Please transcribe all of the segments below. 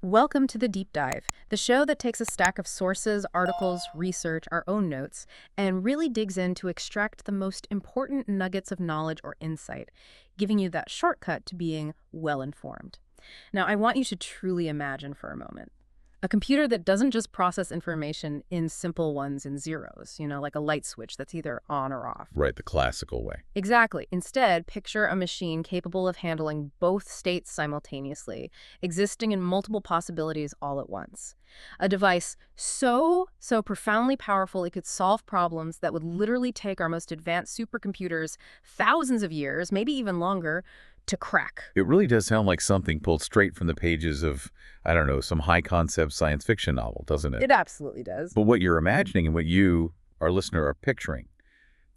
Welcome to The Deep Dive, the show that takes a stack of sources, articles, research, our own notes, and really digs in to extract the most important nuggets of knowledge or insight, giving you that shortcut to being well-informed. Now, I want you to truly imagine for a moment a computer that doesn't just process information in simple ones and zeros, like a light switch that's either on or off. Right, the classical way. Exactly. Instead, picture a machine capable of handling both states simultaneously, existing in multiple possibilities all at once. A device so profoundly powerful it could solve problems that would literally take our most advanced supercomputers thousands of years, maybe even longer, to crack. It really does sound like something pulled straight from the pages of, I don't know, some high-concept science fiction novel, doesn't it? It absolutely does. But what you're imagining and what you, our listener, are picturing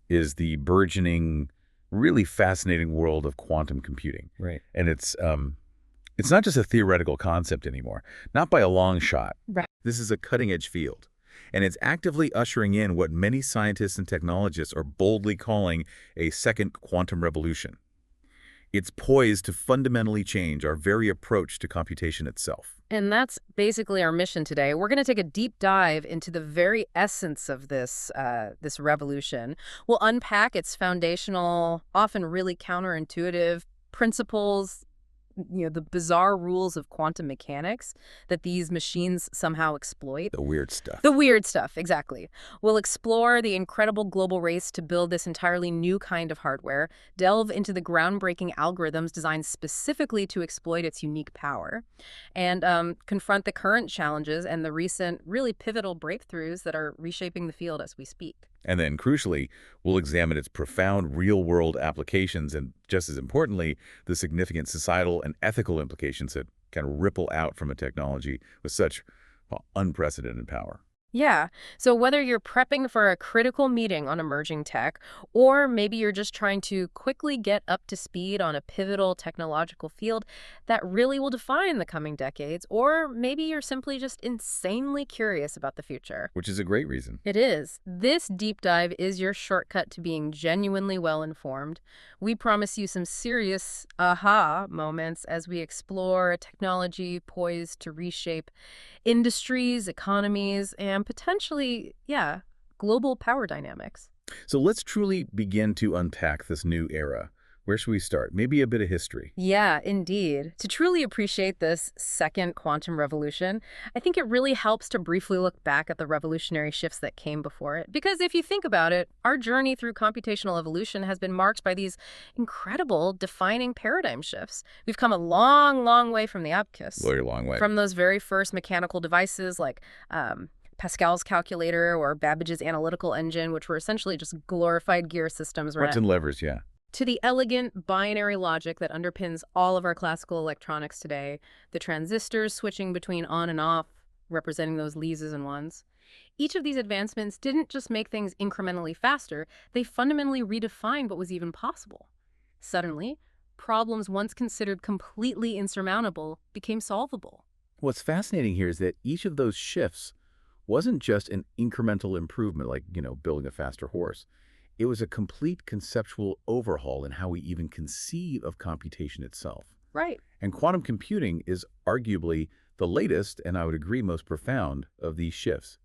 is the burgeoning, really fascinating world of quantum computing. Right. And it's not just a theoretical concept anymore, not by a long shot. Right. This is a cutting-edge field. And it's actively ushering in what many scientists and technologists are boldly calling a second quantum revolution. It's poised to fundamentally change our very approach to computation itself. And that's basically our mission today. We're going to take a deep dive into the very essence of this revolution. We'll unpack its foundational, often really counterintuitive principles, the bizarre rules of quantum mechanics that these machines somehow exploit. The weird stuff. The weird stuff, exactly. We'll explore the incredible global race to build this entirely new kind of hardware, delve into the groundbreaking algorithms designed specifically to exploit its unique power, and confront the current challenges and the recent, really pivotal breakthroughs that are reshaping the field as we speak. And then, crucially, we'll examine its profound real-world applications and, just as importantly, the significant societal and ethical implications that kind of ripple out from a technology with such unprecedented power. Yeah. So whether you're prepping for a critical meeting on emerging tech, or maybe you're just trying to quickly get up to speed on a pivotal technological field that really will define the coming decades, or maybe you're simply just insanely curious about the future. Which is a great reason. It is. This deep dive is your shortcut to being genuinely well-informed. We promise you some serious aha moments as we explore a technology poised to reshape industries, economies, and potentially, global power dynamics. So let's truly begin to unpack this new era. Where should we start? Maybe a bit of history. Yeah, indeed. To truly appreciate this second quantum revolution, I think it really helps to briefly look back at the revolutionary shifts that came before it. Because if you think about it, our journey through computational evolution has been marked by these incredible defining paradigm shifts. We've come a long, long way from the abacus. Very long way. From those very first mechanical devices like Pascal's calculator or Babbage's analytical engine, which were essentially just glorified gear systems. Nuts and levers, yeah. To the elegant binary logic that underpins all of our classical electronics today, the transistors switching between on and off, representing those leases and ones. Each of these advancements didn't just make things incrementally faster, they fundamentally redefined what was even possible. Suddenly, problems once considered completely insurmountable became solvable. What's fascinating here is that each of those shifts wasn't just an incremental improvement like, building a faster horse. It was a complete conceptual overhaul in how we even conceive of computation itself. Right. And quantum computing is arguably the latest, and I would agree most profound, of these shifts.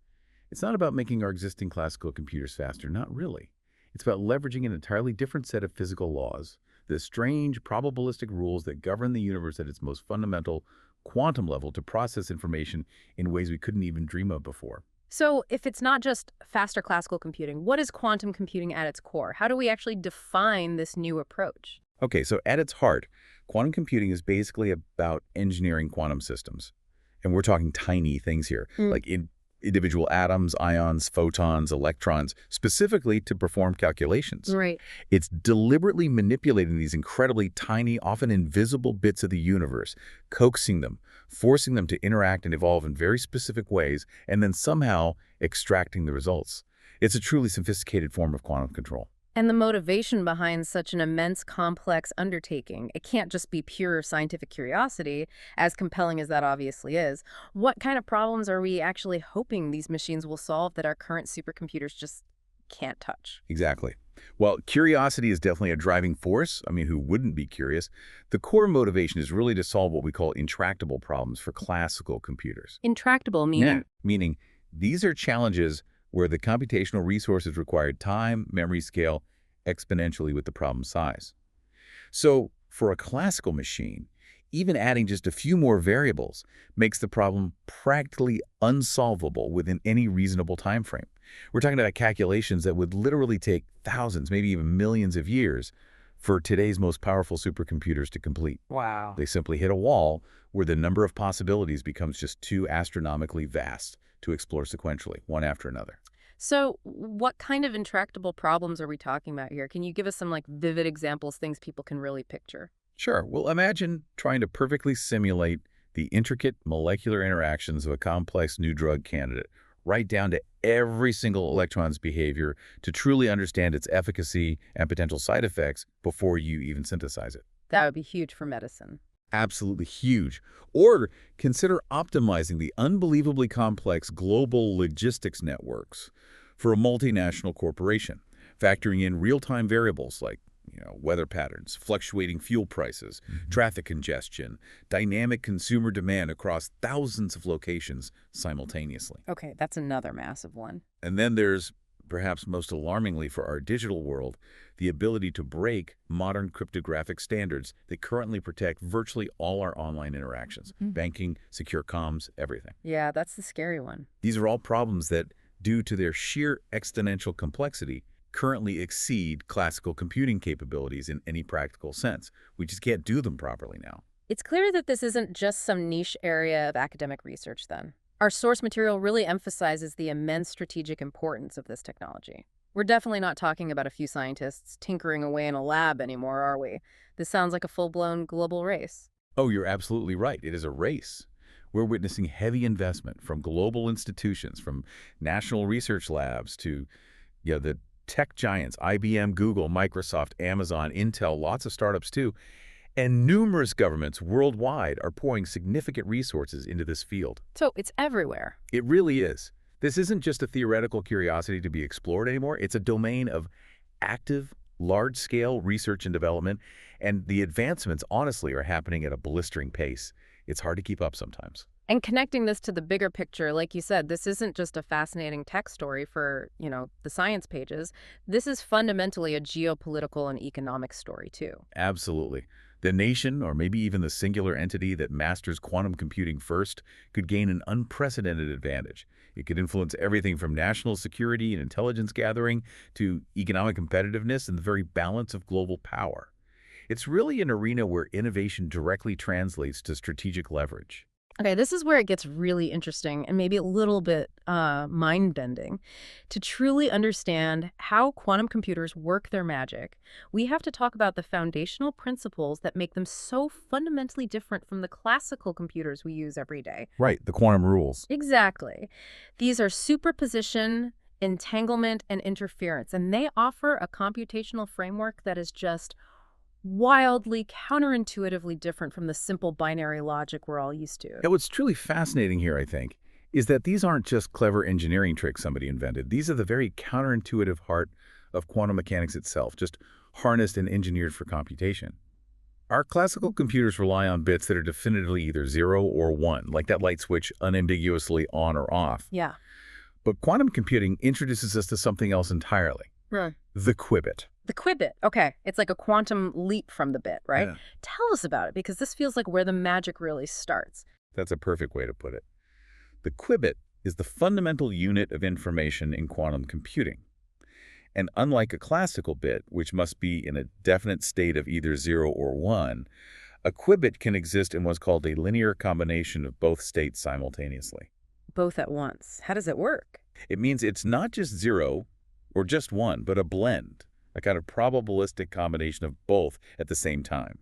It's not about making our existing classical computers faster, not really. It's about leveraging an entirely different set of physical laws, the strange probabilistic rules that govern the universe at its most fundamental quantum level to process information in ways we couldn't even dream of before. So if it's not just faster classical computing, what is quantum computing at its core? How do we actually define this new approach? Okay, so at its heart, quantum computing is basically about engineering quantum systems. And we're talking tiny things here, like individual atoms, ions, photons, electrons, specifically to perform calculations. Right. It's deliberately manipulating these incredibly tiny, often invisible bits of the universe, coaxing them, forcing them to interact and evolve in very specific ways, and then somehow extracting the results. It's a truly sophisticated form of quantum control. And the motivation behind such an immense, complex undertaking, it can't just be pure scientific curiosity, as compelling as that obviously is. What kind of problems are we actually hoping these machines will solve that our current supercomputers just can't touch? Exactly. While curiosity is definitely a driving force, I mean, who wouldn't be curious? The core motivation is really to solve what we call intractable problems for classical computers. Intractable meaning? Meaning these are challenges where the computational resources required time, memory scale, exponentially with the problem size. So for a classical machine, even adding just a few more variables makes the problem practically unsolvable within any reasonable time frame. We're talking about calculations that would literally take thousands, maybe even millions of years for today's most powerful supercomputers to complete. Wow. They simply hit a wall where the number of possibilities becomes just too astronomically vast to explore sequentially, one after another. So what kind of intractable problems are we talking about here? Can you give us some vivid examples, things people can really picture? Sure. Well, imagine trying to perfectly simulate the intricate molecular interactions of a complex new drug candidate, right down to every single electron's behavior to truly understand its efficacy and potential side effects before you even synthesize it. That would be huge for medicine. Absolutely huge. Or consider optimizing the unbelievably complex global logistics networks for a multinational corporation, factoring in real-time variables like weather patterns, fluctuating fuel prices, traffic congestion, dynamic consumer demand across thousands of locations simultaneously. Okay, that's another massive one. And then there's, perhaps most alarmingly for our digital world, the ability to break modern cryptographic standards that currently protect virtually all our online interactions, banking, secure comms, everything. Yeah, that's the scary one. These are all problems that, due to their sheer exponential complexity, currently exceed classical computing capabilities in any practical sense. We just can't do them properly now. It's clear that this isn't just some niche area of academic research then. Our source material really emphasizes the immense strategic importance of this technology. We're definitely not talking about a few scientists tinkering away in a lab anymore, are we? This sounds like a full-blown global race. Oh, you're absolutely right. It is a race. We're witnessing heavy investment from global institutions, from national research labs to the tech giants, IBM, Google, Microsoft, Amazon, Intel, lots of startups too, and numerous governments worldwide are pouring significant resources into this field. So it's everywhere. It really is. This isn't just a theoretical curiosity to be explored anymore. It's a domain of active, large-scale research and development, and the advancements, honestly, are happening at a blistering pace. It's hard to keep up sometimes. And connecting this to the bigger picture, like you said, this isn't just a fascinating tech story for, the science pages. This is fundamentally a geopolitical and economic story, too. Absolutely. The nation, or maybe even the singular entity that masters quantum computing first, could gain an unprecedented advantage. It could influence everything from national security and intelligence gathering to economic competitiveness and the very balance of global power. It's really an arena where innovation directly translates to strategic leverage. Okay, this is where it gets really interesting and maybe a little bit mind-bending. To truly understand how quantum computers work their magic, we have to talk about the foundational principles that make them so fundamentally different from the classical computers we use every day. Right, the quantum rules. Exactly. These are superposition, entanglement, and interference, and they offer a computational framework that is just wildly, counterintuitively different from the simple binary logic we're all used to. And what's truly fascinating here, I think, is that these aren't just clever engineering tricks somebody invented. These are the very counterintuitive heart of quantum mechanics itself, just harnessed and engineered for computation. Our classical computers rely on bits that are definitively either 0 or 1, like that light switch unambiguously on or off. Yeah. But quantum computing introduces us to something else entirely. Right. The qubit. The qubit. Okay. It's like a quantum leap from the bit, right? Yeah. Tell us about it, because this feels like where the magic really starts. That's a perfect way to put it. The qubit is the fundamental unit of information in quantum computing. And unlike a classical bit, which must be in a definite state of either 0 or 1, a qubit can exist in what's called a linear combination of both states simultaneously. Both at once. How does it work? It means it's not just 0 or just 1, but a blend, a kind of probabilistic combination of both at the same time,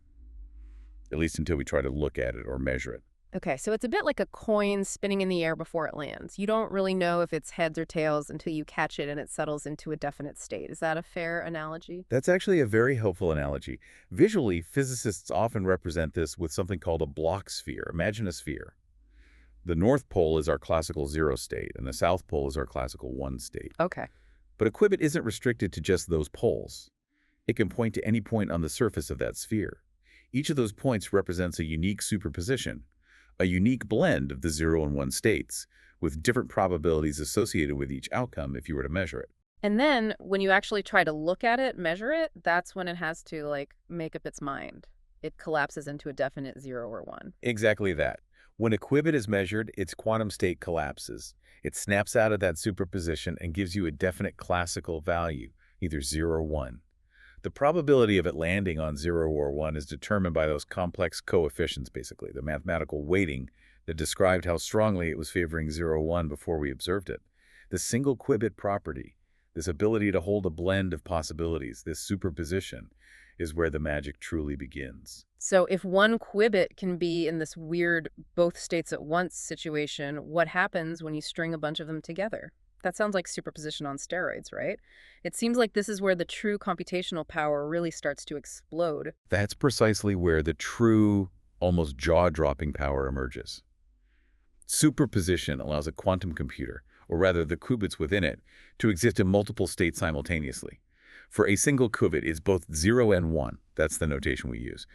at least until we try to look at it or measure it. Okay, so it's a bit like a coin spinning in the air before it lands. You don't really know if it's heads or tails until you catch it and it settles into a definite state. Is that a fair analogy? That's actually a very helpful analogy. Visually, physicists often represent this with something called a block sphere. Imagine a sphere. The North Pole is our classical 0 state, and the South Pole is our classical 1 state. Okay. But a qubit isn't restricted to just those poles. It can point to any point on the surface of that sphere. Each of those points represents a unique superposition, a unique blend of the 0 and 1 states, with different probabilities associated with each outcome if you were to measure it. And then when you actually try to look at it, measure it, that's when it has to, like, make up its mind. It collapses into a definite 0 or 1. Exactly that. When a qubit is measured, its quantum state collapses. It snaps out of that superposition and gives you a definite classical value, either 0 or 1. The probability of it landing on 0 or 1 is determined by those complex coefficients, basically, the mathematical weighting that described how strongly it was favoring 0 or 1 before we observed it. The single qubit property, this ability to hold a blend of possibilities, this superposition, is where the magic truly begins. So if one qubit can be in this weird both states at once situation, what happens when you string a bunch of them together? That sounds like superposition on steroids, right? It seems like this is where the true computational power really starts to explode. That's precisely where the true, almost jaw-dropping power emerges. Superposition allows a quantum computer, or rather the qubits within it, to exist in multiple states simultaneously. For a single qubit, it's both 0 and 1. That's the notation we use.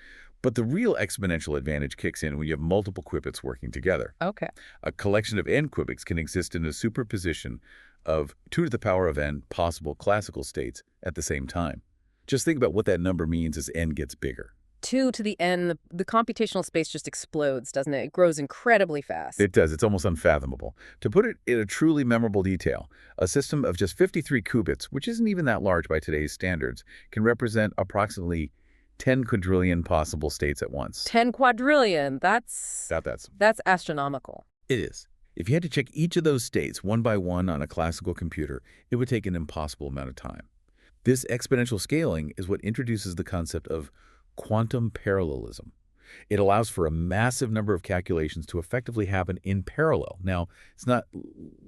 But the real exponential advantage kicks in when you have multiple qubits working together. Okay. A collection of n qubits can exist in a superposition of 2 to the power of n possible classical states at the same time. Just think about what that number means as n gets bigger. 2 to the n, the computational space just explodes, doesn't it? It grows incredibly fast. It does. It's almost unfathomable. To put it in a truly memorable detail, a system of just 53 qubits, which isn't even that large by today's standards, can represent approximately 10 quadrillion possible states at once. 10 quadrillion. That's astronomical. It is. If you had to check each of those states one by one on a classical computer, it would take an impossible amount of time. This exponential scaling is what introduces the concept of quantum parallelism. It allows for a massive number of calculations to effectively happen in parallel. Now, it's not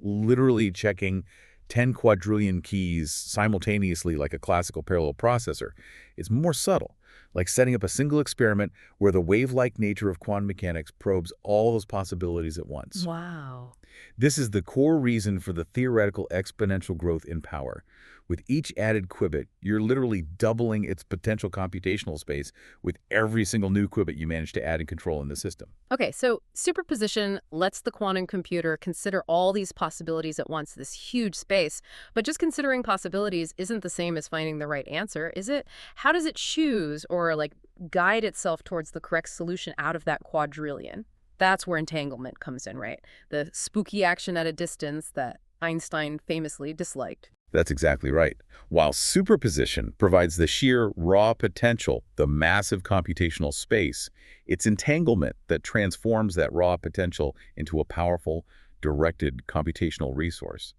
literally checking 10 quadrillion keys simultaneously like a classical parallel processor. It's more subtle, like setting up a single experiment where the wave-like nature of quantum mechanics probes all those possibilities at once. Wow. This is the core reason for the theoretical exponential growth in power. With each added qubit, you're literally doubling its potential computational space with every single new qubit you manage to add and control in the system. Okay, so superposition lets the quantum computer consider all these possibilities at once, this huge space. But just considering possibilities isn't the same as finding the right answer, is it? How does it choose or, like, guide itself towards the correct solution out of that quadrillion? That's where entanglement comes in, right? The spooky action at a distance that Einstein famously disliked. That's exactly right. While superposition provides the sheer raw potential, the massive computational space, it's entanglement that transforms that raw potential into a powerful, directed computational resource.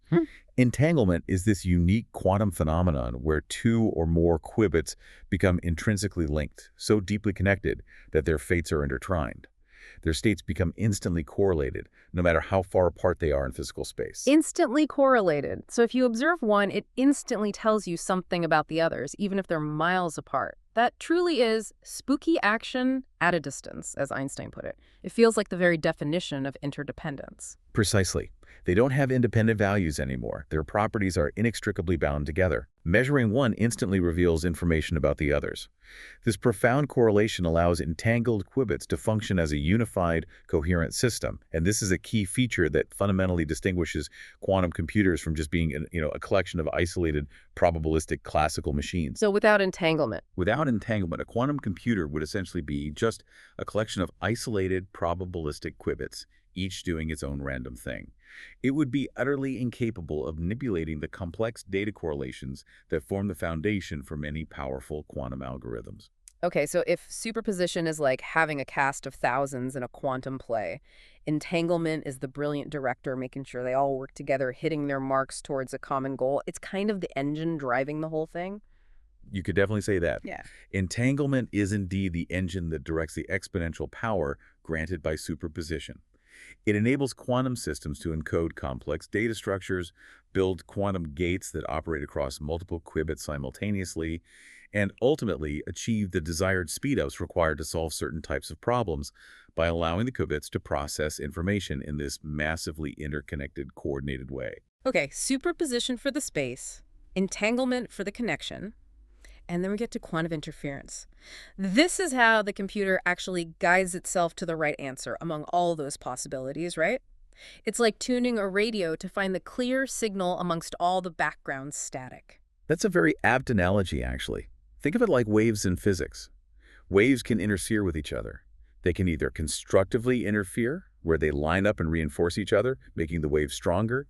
Entanglement is this unique quantum phenomenon where 2 or more qubits become intrinsically linked, so deeply connected that their fates are intertwined. Their states become instantly correlated, no matter how far apart they are in physical space. Instantly correlated. So if you observe one, it instantly tells you something about the others, even if they're miles apart. That truly is spooky action at a distance, as Einstein put it. It feels like the very definition of interdependence. Precisely. They don't have independent values anymore. Their properties are inextricably bound together. Measuring one instantly reveals information about the others. This profound correlation allows entangled qubits to function as a unified, coherent system. And this is a key feature that fundamentally distinguishes quantum computers from just being a collection of isolated, probabilistic classical machines. So without entanglement. Without entanglement, a quantum computer would essentially be just a collection of isolated, probabilistic qubits, each doing its own random thing. It would be utterly incapable of manipulating the complex data correlations that form the foundation for many powerful quantum algorithms. Okay, so if superposition is like having a cast of thousands in a quantum play, entanglement is the brilliant director making sure they all work together, hitting their marks towards a common goal. It's kind of the engine driving the whole thing. You could definitely say that. Yeah. Entanglement is indeed the engine that directs the exponential power granted by superposition. It enables quantum systems to encode complex data structures, build quantum gates that operate across multiple qubits simultaneously, and ultimately achieve the desired speedups required to solve certain types of problems by allowing the qubits to process information in this massively interconnected, coordinated way. Okay, superposition for the space, entanglement for the connection, and then we get to quantum interference. This is how the computer actually guides itself to the right answer among all those possibilities, right? It's like tuning a radio to find the clear signal amongst all the background static. That's a very apt analogy, actually. Think of it like waves in physics. Waves can interfere with each other. They can either constructively interfere, where they line up and reinforce each other, making the wave stronger,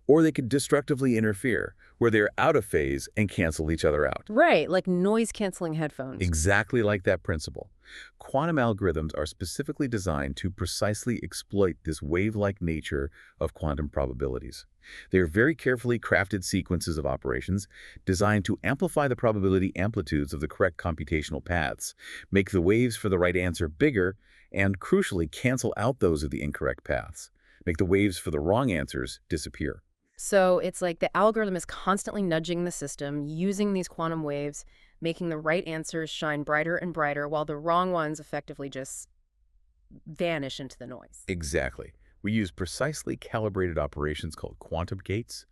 or they could destructively interfere, where they're out of phase and cancel each other out. Right, like noise-canceling headphones. Exactly like that principle. Quantum algorithms are specifically designed to precisely exploit this wave-like nature of quantum probabilities. They are very carefully crafted sequences of operations designed to amplify the probability amplitudes of the correct computational paths, make the waves for the right answer bigger, and crucially cancel out those of the incorrect paths, make the waves for the wrong answers disappear. So it's like the algorithm is constantly nudging the system, using these quantum waves, making the right answers shine brighter and brighter, while the wrong ones effectively just vanish into the noise. Exactly. We use precisely calibrated operations called quantum gates,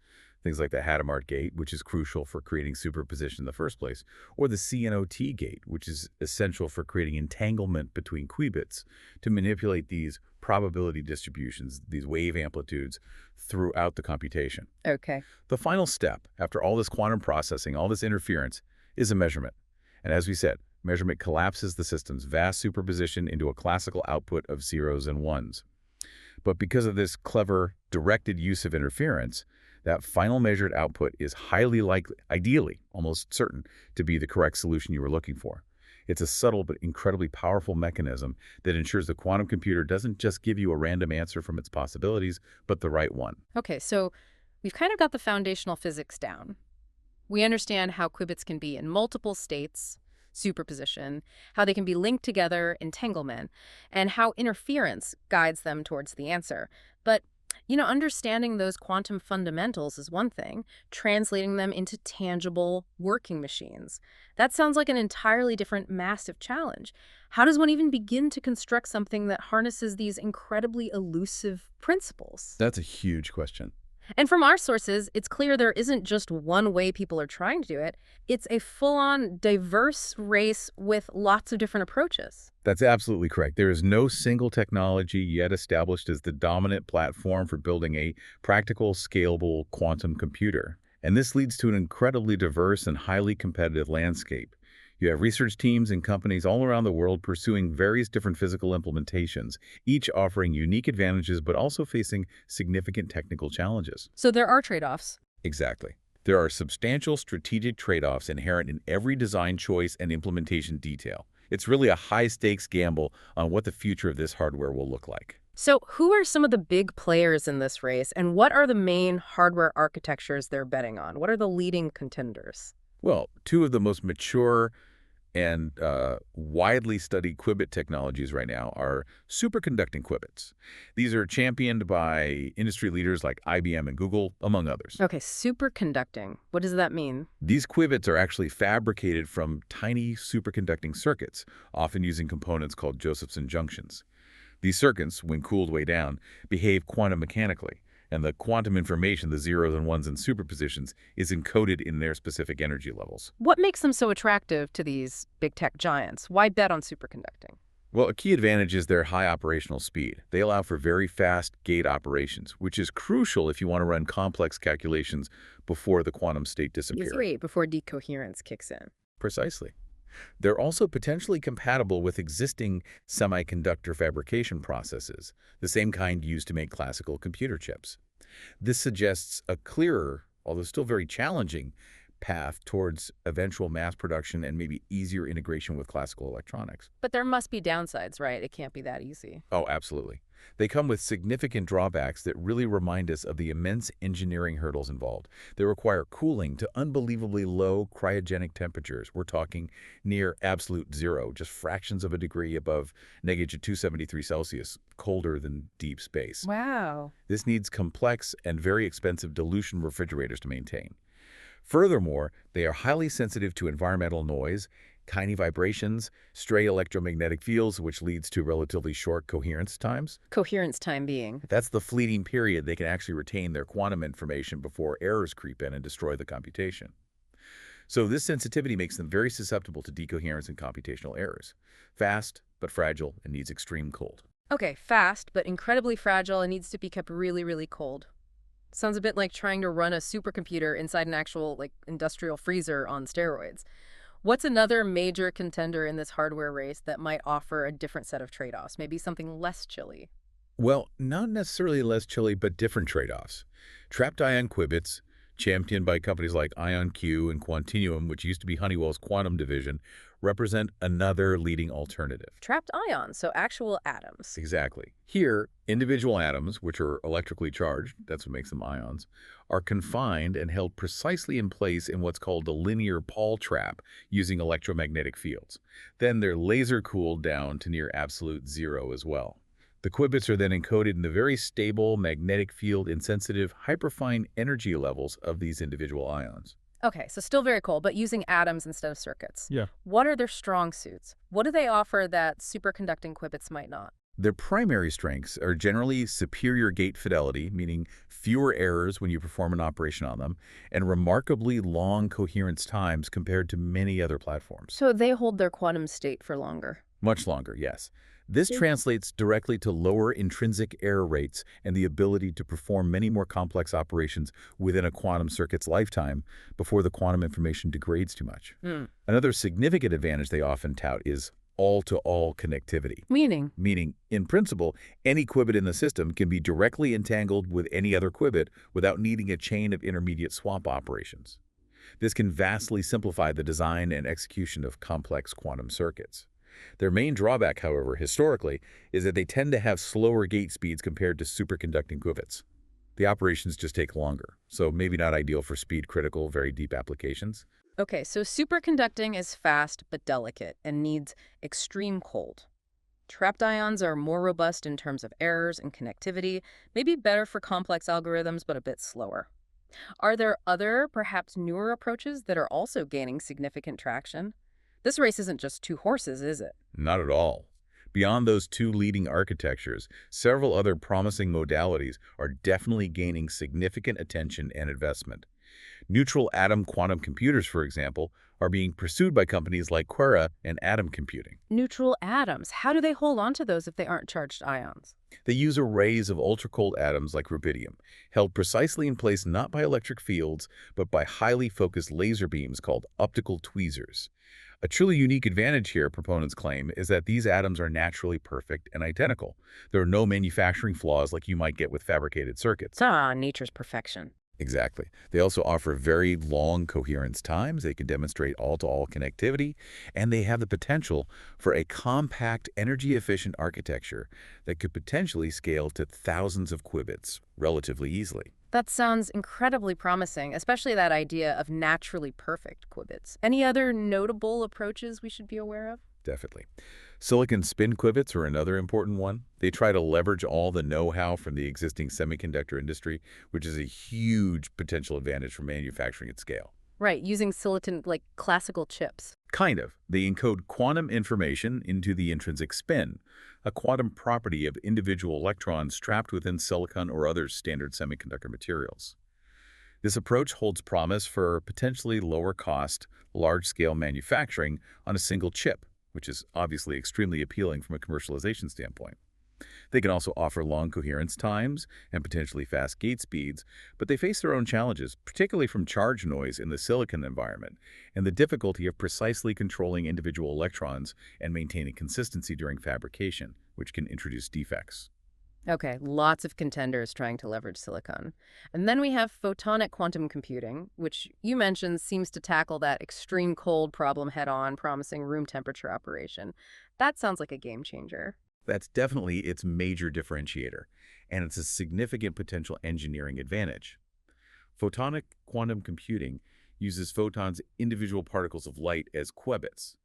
things like the Hadamard gate, which is crucial for creating superposition in the first place, or the CNOT gate, which is essential for creating entanglement between qubits to manipulate these probability distributions, these wave amplitudes, throughout the computation. Okay. The final step, after all this quantum processing, all this interference, is a measurement. And as we said, measurement collapses the system's vast superposition into a classical output of zeros and ones. But because of this clever, directed use of interference, that final measured output is highly likely, ideally, almost certain, to be the correct solution you were looking for. It's a subtle but incredibly powerful mechanism that ensures the quantum computer doesn't just give you a random answer from its possibilities, but the right one. Okay, so we've kind of got the foundational physics down. We understand how qubits can be in multiple states, superposition, how they can be linked together, entanglement, and how interference guides them towards the answer. But, understanding those quantum fundamentals is one thing, translating them into tangible working machines. That sounds like an entirely different, massive challenge. How does one even begin to construct something that harnesses these incredibly elusive principles? That's a huge question. And from our sources, it's clear there isn't just one way people are trying to do it. It's a full-on diverse race with lots of different approaches. That's absolutely correct. There is no single technology yet established as the dominant platform for building a practical, scalable quantum computer. And this leads to an incredibly diverse and highly competitive landscape. You have research teams and companies all around the world pursuing various different physical implementations, each offering unique advantages but also facing significant technical challenges. So there are trade-offs. Exactly. There are substantial strategic trade-offs inherent in every design choice and implementation detail. It's really a high-stakes gamble on what the future of this hardware will look like. So who are some of the big players in this race, and what are the main hardware architectures they're betting on? What are the leading contenders? Well, two of the most mature and widely studied qubit technologies right now are superconducting qubits. These are championed by industry leaders like IBM and Google, among others. Okay, superconducting. What does that mean? These qubits are actually fabricated from tiny superconducting circuits, often using components called Josephson junctions. These circuits, when cooled way down, behave quantum mechanically, and the quantum information, the zeros and ones and superpositions, is encoded in their specific energy levels. What makes them so attractive to these big tech giants? Why bet on superconducting? Well, a key advantage is their high operational speed. They allow for very fast gate operations, which is crucial if you want to run complex calculations before the quantum state disappears. Right, before decoherence kicks in. Precisely. They're also potentially compatible with existing semiconductor fabrication processes, the same kind used to make classical computer chips. This suggests a clearer, although still very challenging, path towards eventual mass production and maybe easier integration with classical electronics. But there must be downsides, right? It can't be that easy. Oh, absolutely. They come with significant drawbacks that really remind us of the immense engineering hurdles involved. They require cooling to unbelievably low cryogenic temperatures. We're talking near absolute zero, just fractions of a degree above negative 273 Celsius, colder than deep space. Wow. This needs complex and very expensive dilution refrigerators to maintain. Furthermore, they are highly sensitive to environmental noise tiny vibrations, stray electromagnetic fields, which leads to relatively short coherence times. Coherence time being. That's the fleeting period they can actually retain their quantum information before errors creep in and destroy the computation. So this sensitivity makes them very susceptible to decoherence and computational errors. Fast, but fragile, and needs extreme cold. Okay, fast, but incredibly fragile and needs to be kept really, really cold. Sounds a bit like trying to run a supercomputer inside an actual, industrial freezer on steroids. What's another major contender in this hardware race that might offer a different set of trade-offs? Maybe something less chilly? Well, not necessarily less chilly, but different trade-offs. Trapped ion qubits, championed by companies like IonQ and Quantinuum, which used to be Honeywell's quantum division, represent another leading alternative. Trapped ions, so actual atoms. Exactly. Here, individual atoms, which are electrically charged, that's what makes them ions, are confined and held precisely in place in what's called a linear Paul trap using electromagnetic fields. Then they're laser-cooled down to near absolute zero as well. The qubits are then encoded in the very stable, magnetic field insensitive, hyperfine energy levels of these individual ions. Okay, so still very cold, but using atoms instead of circuits. Yeah. What are their strong suits? What do they offer that superconducting qubits might not? Their primary strengths are generally superior gate fidelity, meaning fewer errors when you perform an operation on them, and remarkably long coherence times compared to many other platforms. So they hold their quantum state for longer. Much longer, yes. This translates directly to lower intrinsic error rates and the ability to perform many more complex operations within a quantum circuit's lifetime before the quantum information degrades too much. Another significant advantage they often tout is all-to-all connectivity. Meaning, in principle, any qubit in the system can be directly entangled with any other qubit without needing a chain of intermediate swap operations. This can vastly simplify the design and execution of complex quantum circuits. Their main drawback, however, historically, is that they tend to have slower gate speeds compared to superconducting qubits. The operations just take longer, so maybe not ideal for speed-critical, very deep applications. Okay, so superconducting is fast but delicate and needs extreme cold. Trapped ions are more robust in terms of errors and connectivity, maybe better for complex algorithms but a bit slower. Are there other, perhaps newer approaches that are also gaining significant traction? This race isn't just two horses, is it? Not at all. Beyond those two leading architectures, several other promising modalities are definitely gaining significant attention and investment. Neutral atom quantum computers, for example, are being pursued by companies like Quera and Atom Computing. Neutral atoms. How do they hold on to those if they aren't charged ions? They use arrays of ultra-cold atoms like rubidium, held precisely in place not by electric fields, but by highly focused laser beams called optical tweezers. A truly unique advantage here, proponents claim, is that these atoms are naturally perfect and identical. There are no manufacturing flaws like you might get with fabricated circuits. Nature's perfection. Exactly. They also offer very long coherence times. They can demonstrate all-to-all connectivity, and they have the potential for a compact, energy-efficient architecture that could potentially scale to thousands of qubits relatively easily. That sounds incredibly promising, especially that idea of naturally perfect qubits. Any other notable approaches we should be aware of? Definitely. Silicon spin qubits are another important one. They try to leverage all the know-how from the existing semiconductor industry, which is a huge potential advantage for manufacturing at scale. Right, using silicon like classical chips. Kind of. They encode quantum information into the intrinsic spin, a quantum property of individual electrons trapped within silicon or other standard semiconductor materials. This approach holds promise for potentially lower-cost, large-scale manufacturing on a single chip, which is obviously extremely appealing from a commercialization standpoint. They can also offer long coherence times and potentially fast gate speeds, but they face their own challenges, particularly from charge noise in the silicon environment and the difficulty of precisely controlling individual electrons and maintaining consistency during fabrication, which can introduce defects. Okay, lots of contenders trying to leverage silicon. And then we have photonic quantum computing, which you mentioned seems to tackle that extreme cold problem head-on, promising room temperature operation. That sounds like a game changer. That's definitely its major differentiator, and it's a significant potential engineering advantage. Photonic quantum computing uses photons, individual particles of light, as qubits.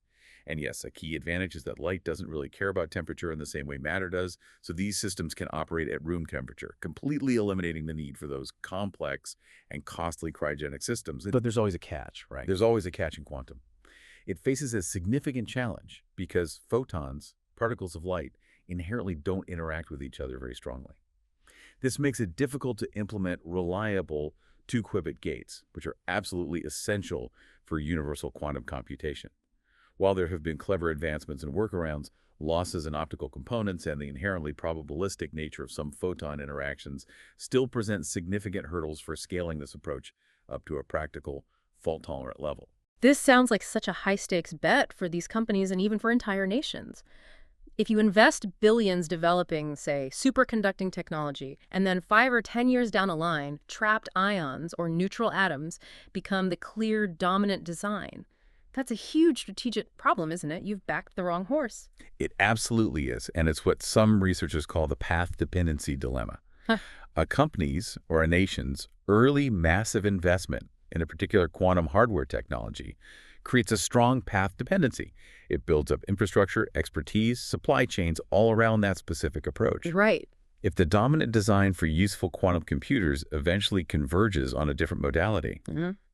And yes, a key advantage is that light doesn't really care about temperature in the same way matter does, so these systems can operate at room temperature, completely eliminating the need for those complex and costly cryogenic systems. But there's always a catch, right? There's always a catch in quantum. It faces a significant challenge because photons, particles of light, inherently don't interact with each other very strongly. This makes it difficult to implement reliable two-qubit gates, which are absolutely essential for universal quantum computation. While there have been clever advancements and workarounds, losses in optical components and the inherently probabilistic nature of some photon interactions still present significant hurdles for scaling this approach up to a practical, fault-tolerant level. This sounds like such a high-stakes bet for these companies and even for entire nations. If you invest billions developing, say, superconducting technology, and then 5 or 10 years down the line, trapped ions or neutral atoms become the clear dominant design, that's a huge strategic problem, isn't it? You've backed the wrong horse. It absolutely is, and it's what some researchers call the path dependency dilemma. Huh. A company's or a nation's early massive investment in a particular quantum hardware technology creates a strong path dependency. It builds up infrastructure, expertise, supply chains all around that specific approach. Right. If the dominant design for useful quantum computers eventually converges on a different modality,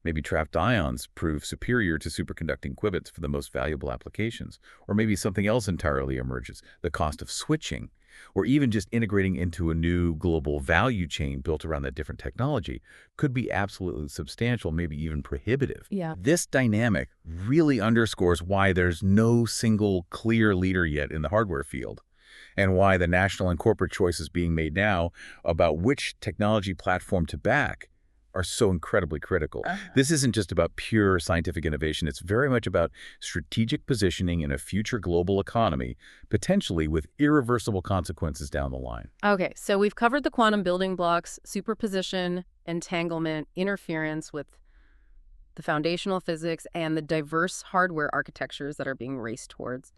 maybe trapped ions prove superior to superconducting qubits for the most valuable applications, or maybe something else entirely emerges, the cost of switching, or even just integrating into a new global value chain built around that different technology could be absolutely substantial, maybe even prohibitive. Yeah. This dynamic really underscores why there's no single clear leader yet in the hardware field, and why the national and corporate choices being made now about which technology platform to back are so incredibly critical. This isn't just about pure scientific innovation. It's very much about strategic positioning in a future global economy, potentially with irreversible consequences down the line. Okay, so we've covered the quantum building blocks, superposition, entanglement, interference with the foundational physics, and the diverse hardware architectures that are being raced towards.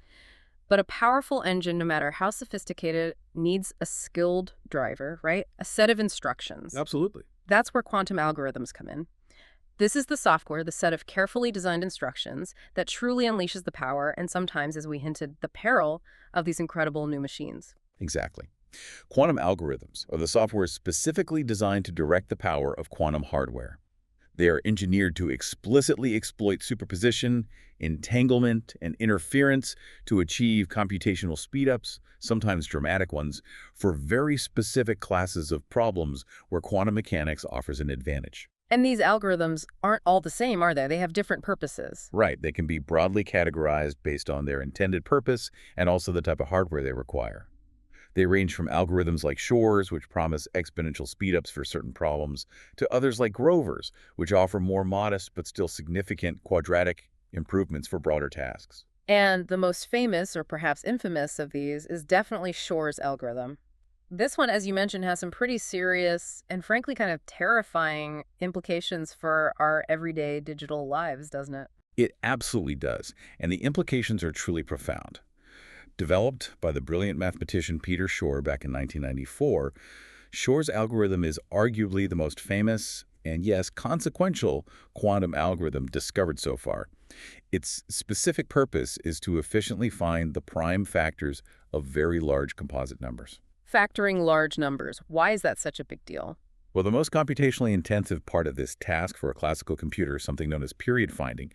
But a powerful engine, no matter how sophisticated, needs a skilled driver, right? A set of instructions. Absolutely. That's where quantum algorithms come in. This is the software, the set of carefully designed instructions that truly unleashes the power and sometimes, as we hinted, the peril of these incredible new machines. Exactly. Quantum algorithms are the software specifically designed to direct the power of quantum hardware. They are engineered to explicitly exploit superposition, entanglement, and interference to achieve computational speedups, sometimes dramatic ones, for very specific classes of problems where quantum mechanics offers an advantage. And these algorithms aren't all the same, are they? They have different purposes. Right, they can be broadly categorized based on their intended purpose and also the type of hardware they require. They range from algorithms like Shor's, which promise exponential speedups for certain problems, to others like Grover's, which offer more modest but still significant quadratic improvements for broader tasks. And the most famous, or perhaps infamous, of these is definitely Shor's algorithm. This one, as you mentioned, has some pretty serious and frankly kind of terrifying implications for our everyday digital lives, doesn't it? It absolutely does, and the implications are truly profound. Developed by the brilliant mathematician Peter Shor back in 1994, Shor's algorithm is arguably the most famous and, yes, consequential quantum algorithm discovered so far. Its specific purpose is to efficiently find the prime factors of very large composite numbers. Factoring large numbers. Why is that such a big deal? Well, the most computationally intensive part of this task for a classical computer, something known as period finding,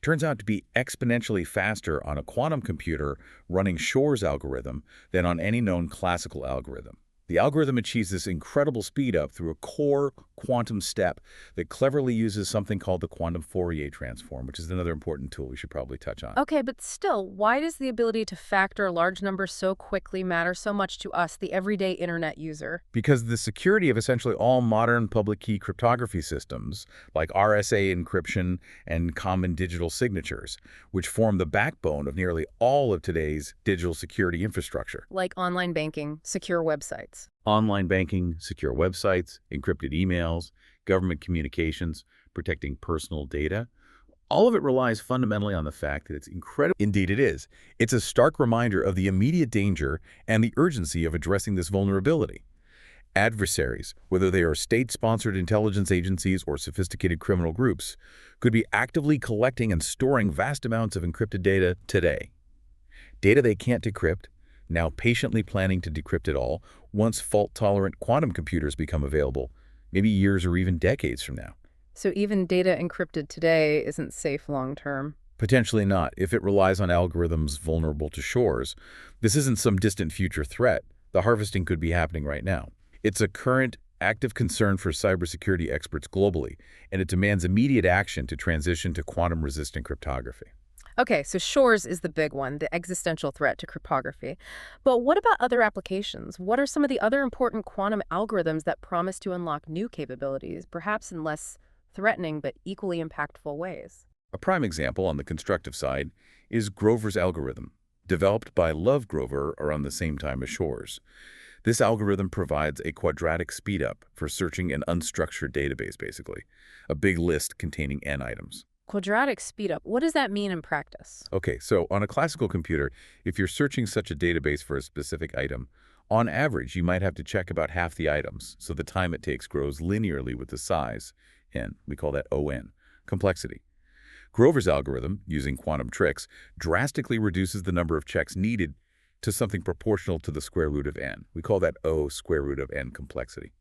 turns out to be exponentially faster on a quantum computer running Shor's algorithm than on any known classical algorithm. The algorithm achieves this incredible speed up through a core quantum step that cleverly uses something called the quantum Fourier transform, which is another important tool we should probably touch on. Okay, but still, why does the ability to factor large numbers so quickly matter so much to us, the everyday internet user? Because the security of essentially all modern public key cryptography systems, like RSA encryption and common digital signatures, which form the backbone of nearly all of today's digital security infrastructure. Like online banking, secure websites. Online banking, secure websites, encrypted emails, government communications, protecting personal data. All of it relies fundamentally on the fact that it's incredible. Indeed it is. It's a stark reminder of the immediate danger and the urgency of addressing this vulnerability. Adversaries, whether they are state-sponsored intelligence agencies or sophisticated criminal groups, could be actively collecting and storing vast amounts of encrypted data today. Data they can't decrypt, now patiently planning to decrypt it all once fault-tolerant quantum computers become available, maybe years or even decades from now. So even data encrypted today isn't safe long-term. Potentially not, if it relies on algorithms vulnerable to Shor's. This isn't some distant future threat. The harvesting could be happening right now. It's a current, active concern for cybersecurity experts globally, and it demands immediate action to transition to quantum-resistant cryptography. Okay, so Shor's is the big one, the existential threat to cryptography. But what about other applications? What are some of the other important quantum algorithms that promise to unlock new capabilities, perhaps in less threatening but equally impactful ways? A prime example on the constructive side is Grover's algorithm, developed by Love Grover around the same time as Shor's. This algorithm provides a quadratic speedup for searching an unstructured database, basically, a big list containing n items. Quadratic speedup, what does that mean in practice? Okay, so on a classical computer, if you're searching such a database for a specific item, on average, you might have to check about half the items, so the time it takes grows linearly with the size, n, we call that ON, complexity. Grover's algorithm, using quantum tricks, drastically reduces the number of checks needed to something proportional to the square root of n. We call that O square root of n complexity.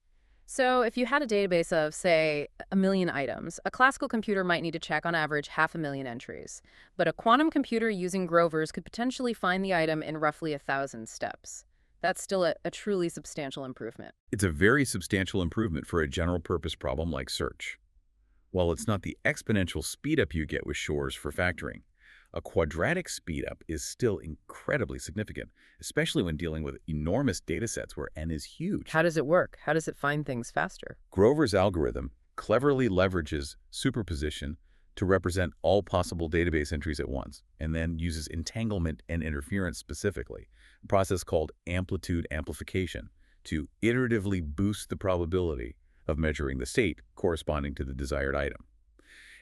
So if you had a database of, say, 1 million items, a classical computer might need to check on average 500,000 entries. But a quantum computer using Grover's could potentially find the item in roughly 1,000 steps. That's still a truly substantial improvement. It's a very substantial improvement for a general-purpose problem like search. While it's not the exponential speedup you get with Shor's for factoring, a quadratic speedup is still incredibly significant, especially when dealing with enormous datasets where n is huge. How does it work? How does it find things faster? Grover's algorithm cleverly leverages superposition to represent all possible database entries at once, and then uses entanglement and interference specifically, a process called amplitude amplification, to iteratively boost the probability of measuring the state corresponding to the desired item.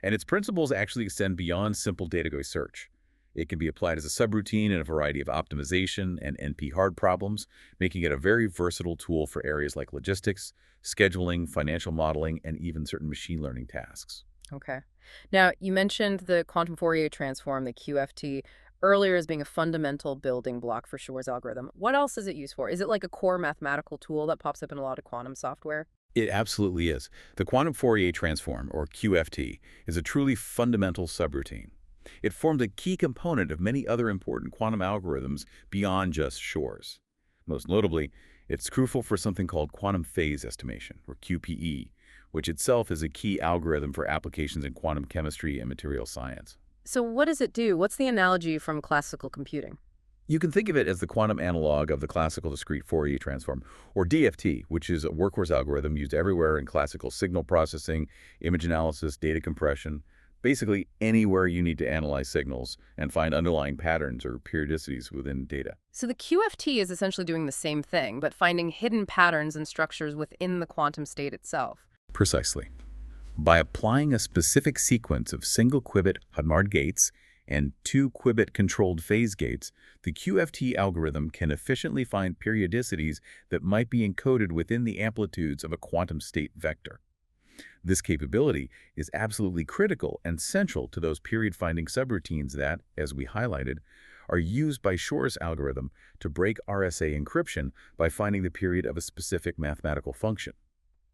And its principles actually extend beyond simple database search. It can be applied as a subroutine in a variety of optimization and NP-hard problems, making it a very versatile tool for areas like logistics, scheduling, financial modeling, and even certain machine learning tasks. Okay. Now, you mentioned the quantum Fourier transform, the QFT, earlier as being a fundamental building block for Shor's algorithm. What else is it used for? Is it like a core mathematical tool that pops up in a lot of quantum software? It absolutely is. The quantum Fourier transform, or QFT, is a truly fundamental subroutine. It formed a key component of many other important quantum algorithms beyond just Shor's. Most notably, it's crucial for something called quantum phase estimation, or QPE, which itself is a key algorithm for applications in quantum chemistry and material science. So what does it do? What's the analogy from classical computing? You can think of it as the quantum analog of the classical discrete Fourier transform, or DFT, which is a workhorse algorithm used everywhere in classical signal processing, image analysis, data compression, basically anywhere you need to analyze signals and find underlying patterns or periodicities within data. So the QFT is essentially doing the same thing, but finding hidden patterns and structures within the quantum state itself. Precisely. By applying a specific sequence of single qubit Hadamard gates and 2 qubit-controlled phase gates, the QFT algorithm can efficiently find periodicities that might be encoded within the amplitudes of a quantum state vector. This capability is absolutely critical and central to those period-finding subroutines that, as we highlighted, are used by Shor's algorithm to break RSA encryption by finding the period of a specific mathematical function.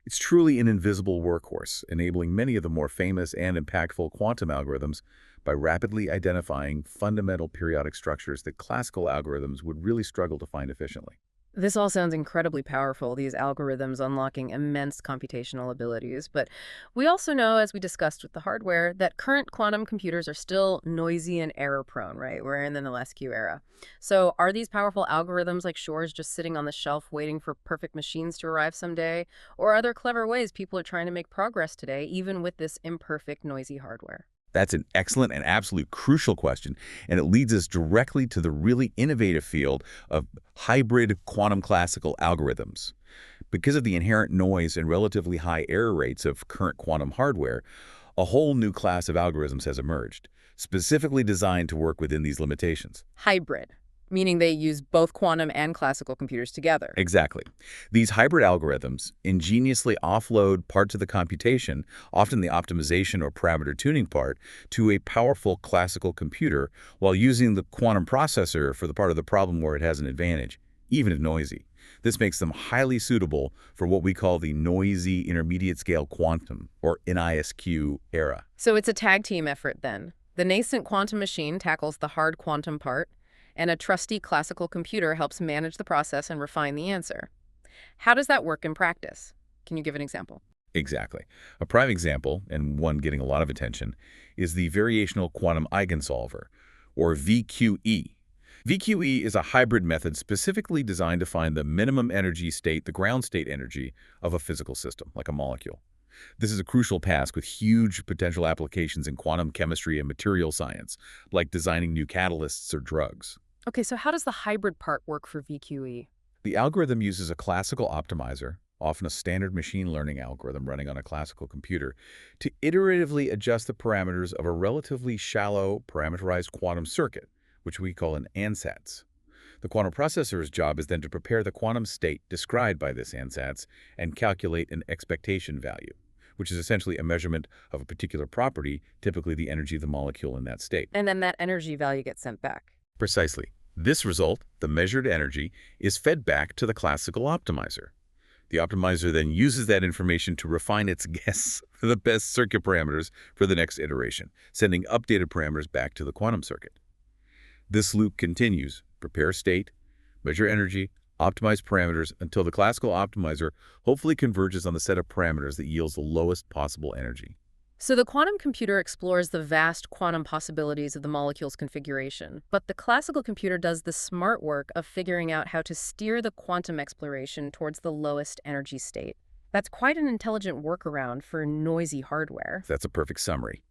It's truly an invisible workhorse, enabling many of the more famous and impactful quantum algorithms by rapidly identifying fundamental periodic structures that classical algorithms would really struggle to find efficiently. This all sounds incredibly powerful, these algorithms unlocking immense computational abilities. But we also know, as we discussed with the hardware, that current quantum computers are still noisy and error-prone, right? We're in the NISQ era. So are these powerful algorithms like Shor's just sitting on the shelf waiting for perfect machines to arrive someday? Or are there clever ways people are trying to make progress today, even with this imperfect, noisy hardware? That's an excellent and absolute crucial question, and it leads us directly to the really innovative field of hybrid quantum classical algorithms. Because of the inherent noise and relatively high error rates of current quantum hardware, a whole new class of algorithms has emerged, specifically designed to work within these limitations. Hybrid, meaning they use both quantum and classical computers together. Exactly. These hybrid algorithms ingeniously offload parts of the computation, often the optimization or parameter tuning part, to a powerful classical computer while using the quantum processor for the part of the problem where it has an advantage, even if noisy. This makes them highly suitable for what we call the noisy intermediate scale quantum, or NISQ era. So it's a tag team effort then. The nascent quantum machine tackles the hard quantum part, and a trusty classical computer helps manage the process and refine the answer. How does that work in practice? Can you give an example? Exactly. A prime example, and one getting a lot of attention, is the variational quantum eigensolver, or VQE. VQE is a hybrid method specifically designed to find the minimum energy state, the ground state energy, of a physical system, like a molecule. This is a crucial task with huge potential applications in quantum chemistry and material science, like designing new catalysts or drugs. Okay, so how does the hybrid part work for VQE? The algorithm uses a classical optimizer, often a standard machine learning algorithm running on a classical computer, to iteratively adjust the parameters of a relatively shallow parameterized quantum circuit, which we call an ansatz. The quantum processor's job is then to prepare the quantum state described by this ansatz and calculate an expectation value, which is essentially a measurement of a particular property, typically the energy of the molecule in that state. And then that energy value gets sent back. Precisely. This result, the measured energy, is fed back to the classical optimizer. The optimizer then uses that information to refine its guess for the best circuit parameters for the next iteration, sending updated parameters back to the quantum circuit. This loop continues: prepare state, measure energy, optimize parameters until the classical optimizer hopefully converges on the set of parameters that yields the lowest possible energy. So the quantum computer explores the vast quantum possibilities of the molecule's configuration, but the classical computer does the smart work of figuring out how to steer the quantum exploration towards the lowest energy state. That's quite an intelligent workaround for noisy hardware. That's a perfect summary.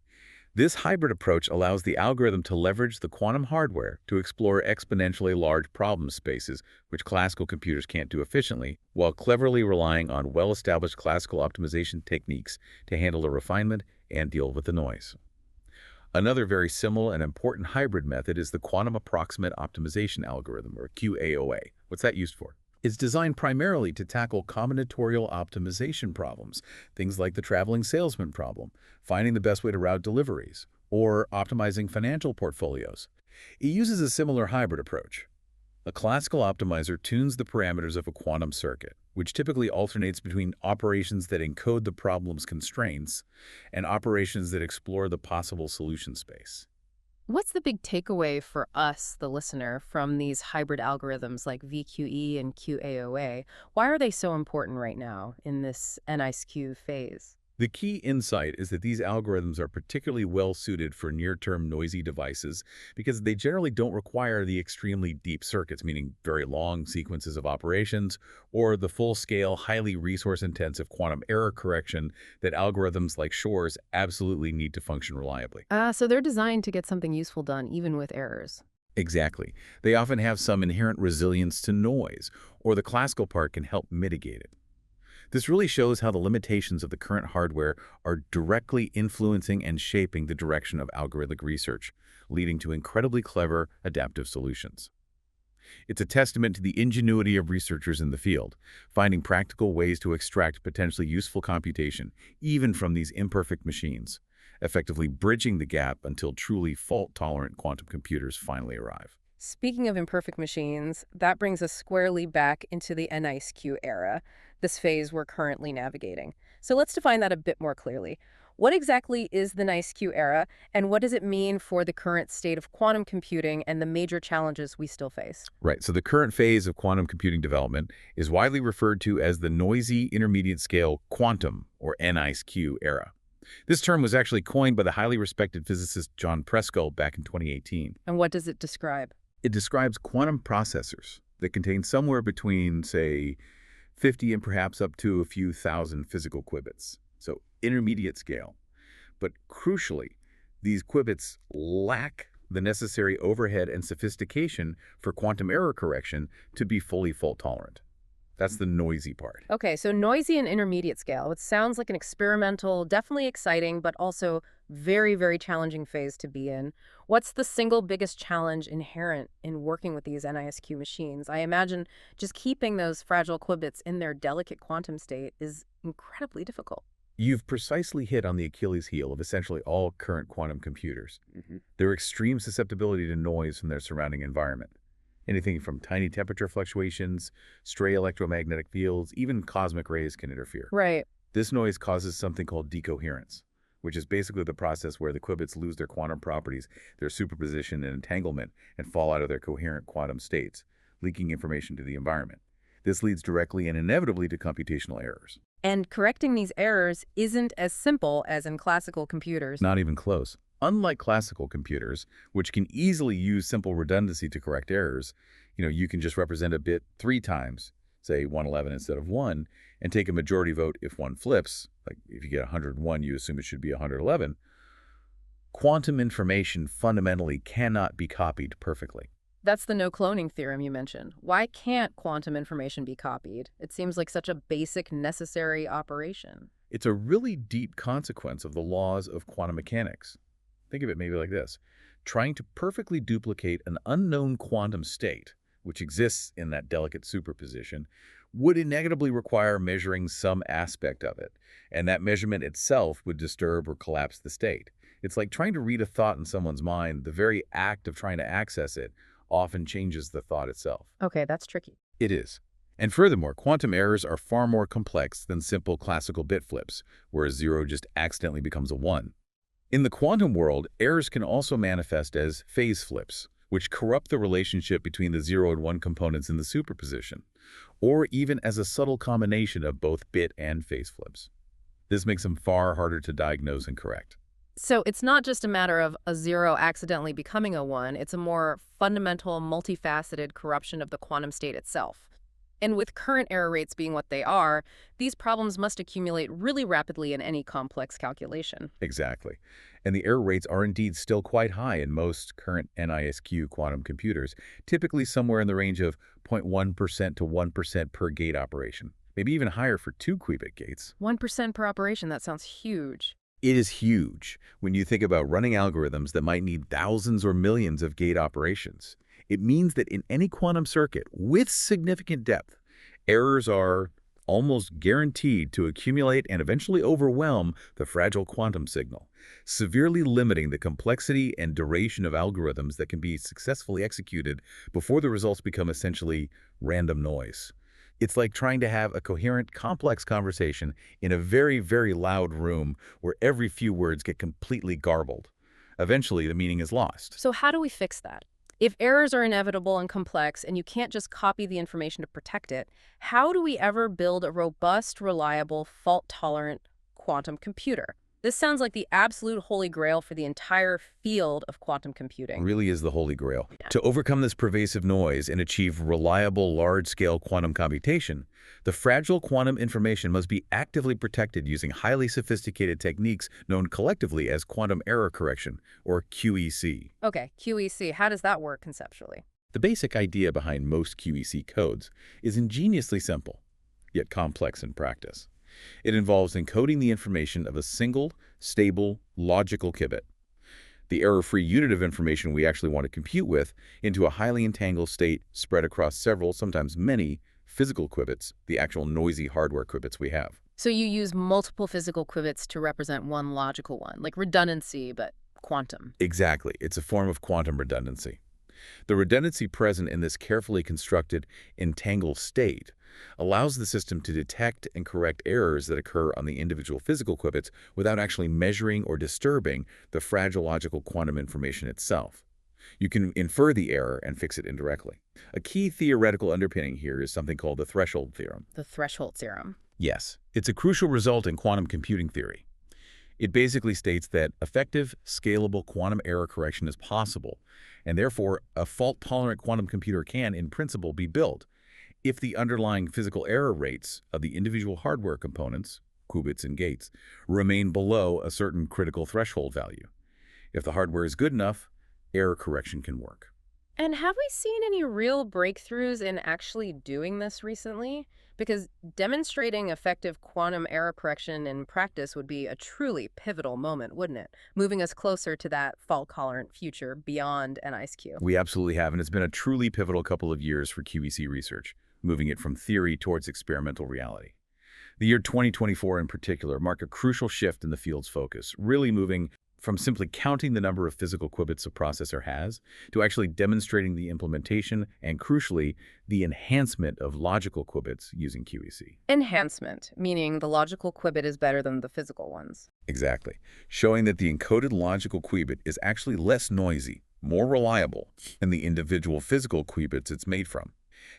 This hybrid approach allows the algorithm to leverage the quantum hardware to explore exponentially large problem spaces, which classical computers can't do efficiently, while cleverly relying on well-established classical optimization techniques to handle the refinement and deal with the noise. Another very similar and important hybrid method is the quantum approximate optimization algorithm, or QAOA. What's that used for? It's designed primarily to tackle combinatorial optimization problems, things like the traveling salesman problem, finding the best way to route deliveries, or optimizing financial portfolios. It uses a similar hybrid approach. A classical optimizer tunes the parameters of a quantum circuit, which typically alternates between operations that encode the problem's constraints and operations that explore the possible solution space. What's the big takeaway for us, the listener, from these hybrid algorithms like VQE and QAOA? Why are they so important right now in this NISQ phase? The key insight is that these algorithms are particularly well-suited for near-term noisy devices because they generally don't require the extremely deep circuits, meaning very long sequences of operations, or the full-scale, highly resource-intensive quantum error correction that algorithms like Shor's absolutely need to function reliably. So they're designed to get something useful done, even with errors. Exactly. They often have some inherent resilience to noise, or the classical part can help mitigate it. This really shows how the limitations of the current hardware are directly influencing and shaping the direction of algorithmic research, leading to incredibly clever, adaptive solutions. It's a testament to the ingenuity of researchers in the field, finding practical ways to extract potentially useful computation, even from these imperfect machines, effectively bridging the gap until truly fault-tolerant quantum computers finally arrive. Speaking of imperfect machines, that brings us squarely back into the NISQ era, this phase we're currently navigating. So let's define that a bit more clearly. What exactly is the NISQ era, and what does it mean for the current state of quantum computing and the major challenges we still face? Right, so the current phase of quantum computing development is widely referred to as the noisy intermediate scale quantum, or NISQ era. This term was actually coined by the highly respected physicist John Preskill back in 2018. And what does it describe? It describes quantum processors that contain somewhere between, say, 50 and perhaps up to a few thousand physical qubits. So intermediate scale. But crucially, these qubits lack the necessary overhead and sophistication for quantum error correction to be fully fault-tolerant. That's the noisy part. Okay, so noisy and intermediate scale. It sounds like an experimental, definitely exciting, but also very, very challenging phase to be in. What's the single biggest challenge inherent in working with these NISQ machines? I imagine just keeping those fragile qubits in their delicate quantum state is incredibly difficult. You've precisely hit on the Achilles heel of essentially all current quantum computers. Their extreme susceptibility to noise from their surrounding environment. Anything from tiny temperature fluctuations, stray electromagnetic fields, even cosmic rays can interfere. Right. This noise causes something called decoherence, which is basically the process where the qubits lose their quantum properties, their superposition and entanglement, and fall out of their coherent quantum states, leaking information to the environment. This leads directly and inevitably to computational errors. And correcting these errors isn't as simple as in classical computers. Not even close. Unlike classical computers, which can easily use simple redundancy to correct errors, you can just represent a bit 3 times, say 111 instead of 1, and take a majority vote if 1 flips. Like if you get 101, you assume it should be 111. Quantum information fundamentally cannot be copied perfectly. That's the no-cloning theorem you mentioned. Why can't quantum information be copied? It seems like such a basic, necessary operation. It's a really deep consequence of the laws of quantum mechanics. Think of it maybe like this. Trying to perfectly duplicate an unknown quantum state, which exists in that delicate superposition, would inevitably require measuring some aspect of it, and that measurement itself would disturb or collapse the state. It's like trying to read a thought in someone's mind. The very act of trying to access it often changes the thought itself. Okay, that's tricky. It is. And furthermore, quantum errors are far more complex than simple classical bit flips, where a 0 just accidentally becomes a 1. In the quantum world, errors can also manifest as phase flips, which corrupt the relationship between the 0 and 1 components in the superposition, or even as a subtle combination of both bit and phase flips. This makes them far harder to diagnose and correct. So it's not just a matter of a 0 accidentally becoming a 1, it's a more fundamental, multifaceted corruption of the quantum state itself. And with current error rates being what they are, these problems must accumulate really rapidly in any complex calculation. Exactly. And the error rates are indeed still quite high in most current NISQ quantum computers, typically somewhere in the range of 0.1% to 1% per gate operation, maybe even higher for 2-qubit gates. 1% per operation, that sounds huge. It is huge when you think about running algorithms that might need thousands or millions of gate operations. It means that in any quantum circuit with significant depth, errors are almost guaranteed to accumulate and eventually overwhelm the fragile quantum signal, severely limiting the complexity and duration of algorithms that can be successfully executed before the results become essentially random noise. It's like trying to have a coherent, complex conversation in a very, very loud room where every few words get completely garbled. Eventually, the meaning is lost. So how do we fix that? If errors are inevitable and complex and you can't just copy the information to protect it, how do we ever build a robust, reliable, fault-tolerant quantum computer? This sounds like the absolute holy grail for the entire field of quantum computing. Really is the holy grail. Yeah. To overcome this pervasive noise and achieve reliable, large-scale quantum computation, the fragile quantum information must be actively protected using highly sophisticated techniques known collectively as quantum error correction, or QEC. Okay, QEC. How does that work conceptually? The basic idea behind most QEC codes is ingeniously simple, yet complex in practice. It involves encoding the information of a single, stable, logical qubit, the error-free unit of information we actually want to compute with, into a highly entangled state spread across several, sometimes many, physical qubits, the actual noisy hardware qubits we have. So you use multiple physical qubits to represent one logical one, like redundancy, but quantum. Exactly. It's a form of quantum redundancy. The redundancy present in this carefully constructed entangled state allows the system to detect and correct errors that occur on the individual physical qubits without actually measuring or disturbing the fragile logical quantum information itself. You can infer the error and fix it indirectly. A key theoretical underpinning here is something called the threshold theorem. The threshold theorem. Yes, it's a crucial result in quantum computing theory. It basically states that effective, scalable quantum error correction is possible, and therefore a fault-tolerant quantum computer can, in principle, be built if the underlying physical error rates of the individual hardware components, qubits and gates, remain below a certain critical threshold value. If the hardware is good enough, error correction can work. And have we seen any real breakthroughs in actually doing this recently? Because demonstrating effective quantum error correction in practice would be a truly pivotal moment, wouldn't it? Moving us closer to that fault-tolerant future beyond NISQ. We absolutely have, and it's been a truly pivotal couple of years for QEC research, moving it from theory towards experimental reality. The year 2024 in particular marked a crucial shift in the field's focus, really moving from simply counting the number of physical qubits a processor has to actually demonstrating the implementation and, crucially, the enhancement of logical qubits using QEC. Enhancement, meaning the logical qubit is better than the physical ones. Exactly. Showing that the encoded logical qubit is actually less noisy, more reliable than the individual physical qubits it's made from.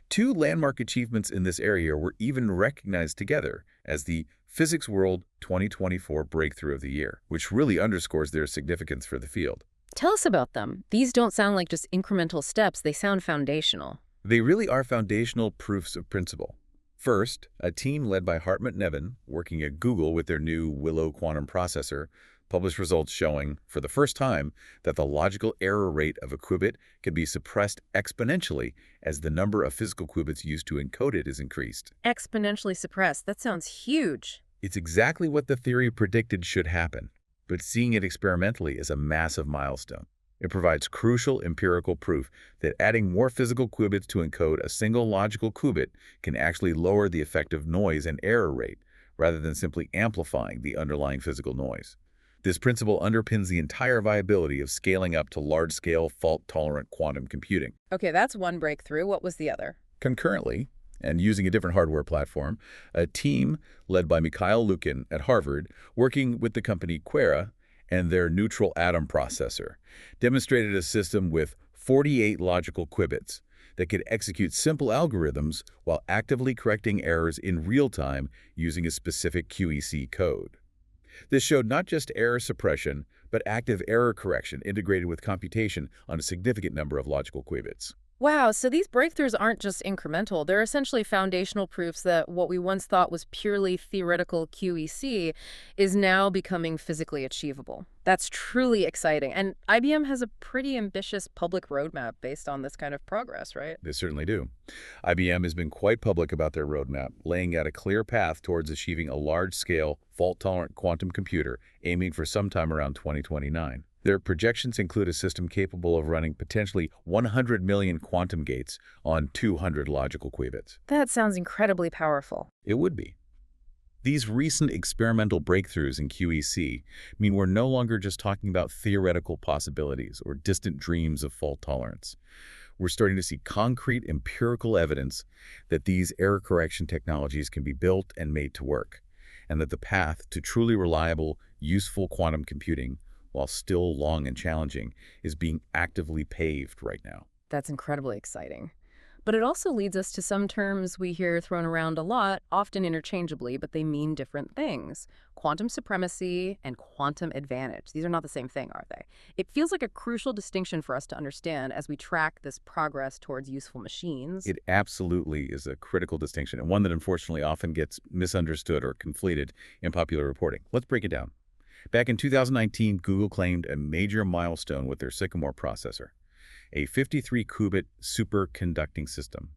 Two landmark achievements in this area were even recognized together as the Physics World 2024 Breakthrough of the Year, which really underscores their significance for the field. Tell us about them. These don't sound like just incremental steps, they sound foundational. They really are foundational proofs of principle. First, a team led by Hartmut Neven, working at Google with their new Willow quantum processor, published results showing, for the first time, that the logical error rate of a qubit can be suppressed exponentially as the number of physical qubits used to encode it is increased. Exponentially suppressed, that sounds huge. It's exactly what the theory predicted should happen, but seeing it experimentally is a massive milestone. It provides crucial empirical proof that adding more physical qubits to encode a single logical qubit can actually lower the effective noise and error rate, rather than simply amplifying the underlying physical noise. This principle underpins the entire viability of scaling up to large-scale, fault-tolerant quantum computing. Okay, that's one breakthrough. What was the other? Concurrently, and using a different hardware platform, a team led by Mikhail Lukin at Harvard, working with the company Quera and their neutral atom processor, demonstrated a system with 48 logical qubits that could execute simple algorithms while actively correcting errors in real time using a specific QEC code. This showed not just error suppression, but active error correction integrated with computation on a significant number of logical qubits. Wow, so these breakthroughs aren't just incremental. They're essentially foundational proofs that what we once thought was purely theoretical QEC is now becoming physically achievable. That's truly exciting. And IBM has a pretty ambitious public roadmap based on this kind of progress, right? They certainly do. IBM has been quite public about their roadmap, laying out a clear path towards achieving a large-scale, fault-tolerant quantum computer, aiming for sometime around 2029. Their projections include a system capable of running potentially 100 million quantum gates on 200 logical qubits. That sounds incredibly powerful. It would be. These recent experimental breakthroughs in QEC mean we're no longer just talking about theoretical possibilities or distant dreams of fault tolerance. We're starting to see concrete empirical evidence that these error correction technologies can be built and made to work, and that the path to truly reliable, useful quantum computing, while still long and challenging, is being actively paved right now. That's incredibly exciting. But it also leads us to some terms we hear thrown around a lot, often interchangeably, but they mean different things. Quantum supremacy and quantum advantage. These are not the same thing, are they? It feels like a crucial distinction for us to understand as we track this progress towards useful machines. It absolutely is a critical distinction, and one that unfortunately often gets misunderstood or conflated in popular reporting. Let's break it down. Back in 2019, Google claimed a major milestone with their Sycamore processor, a 53-qubit superconducting system.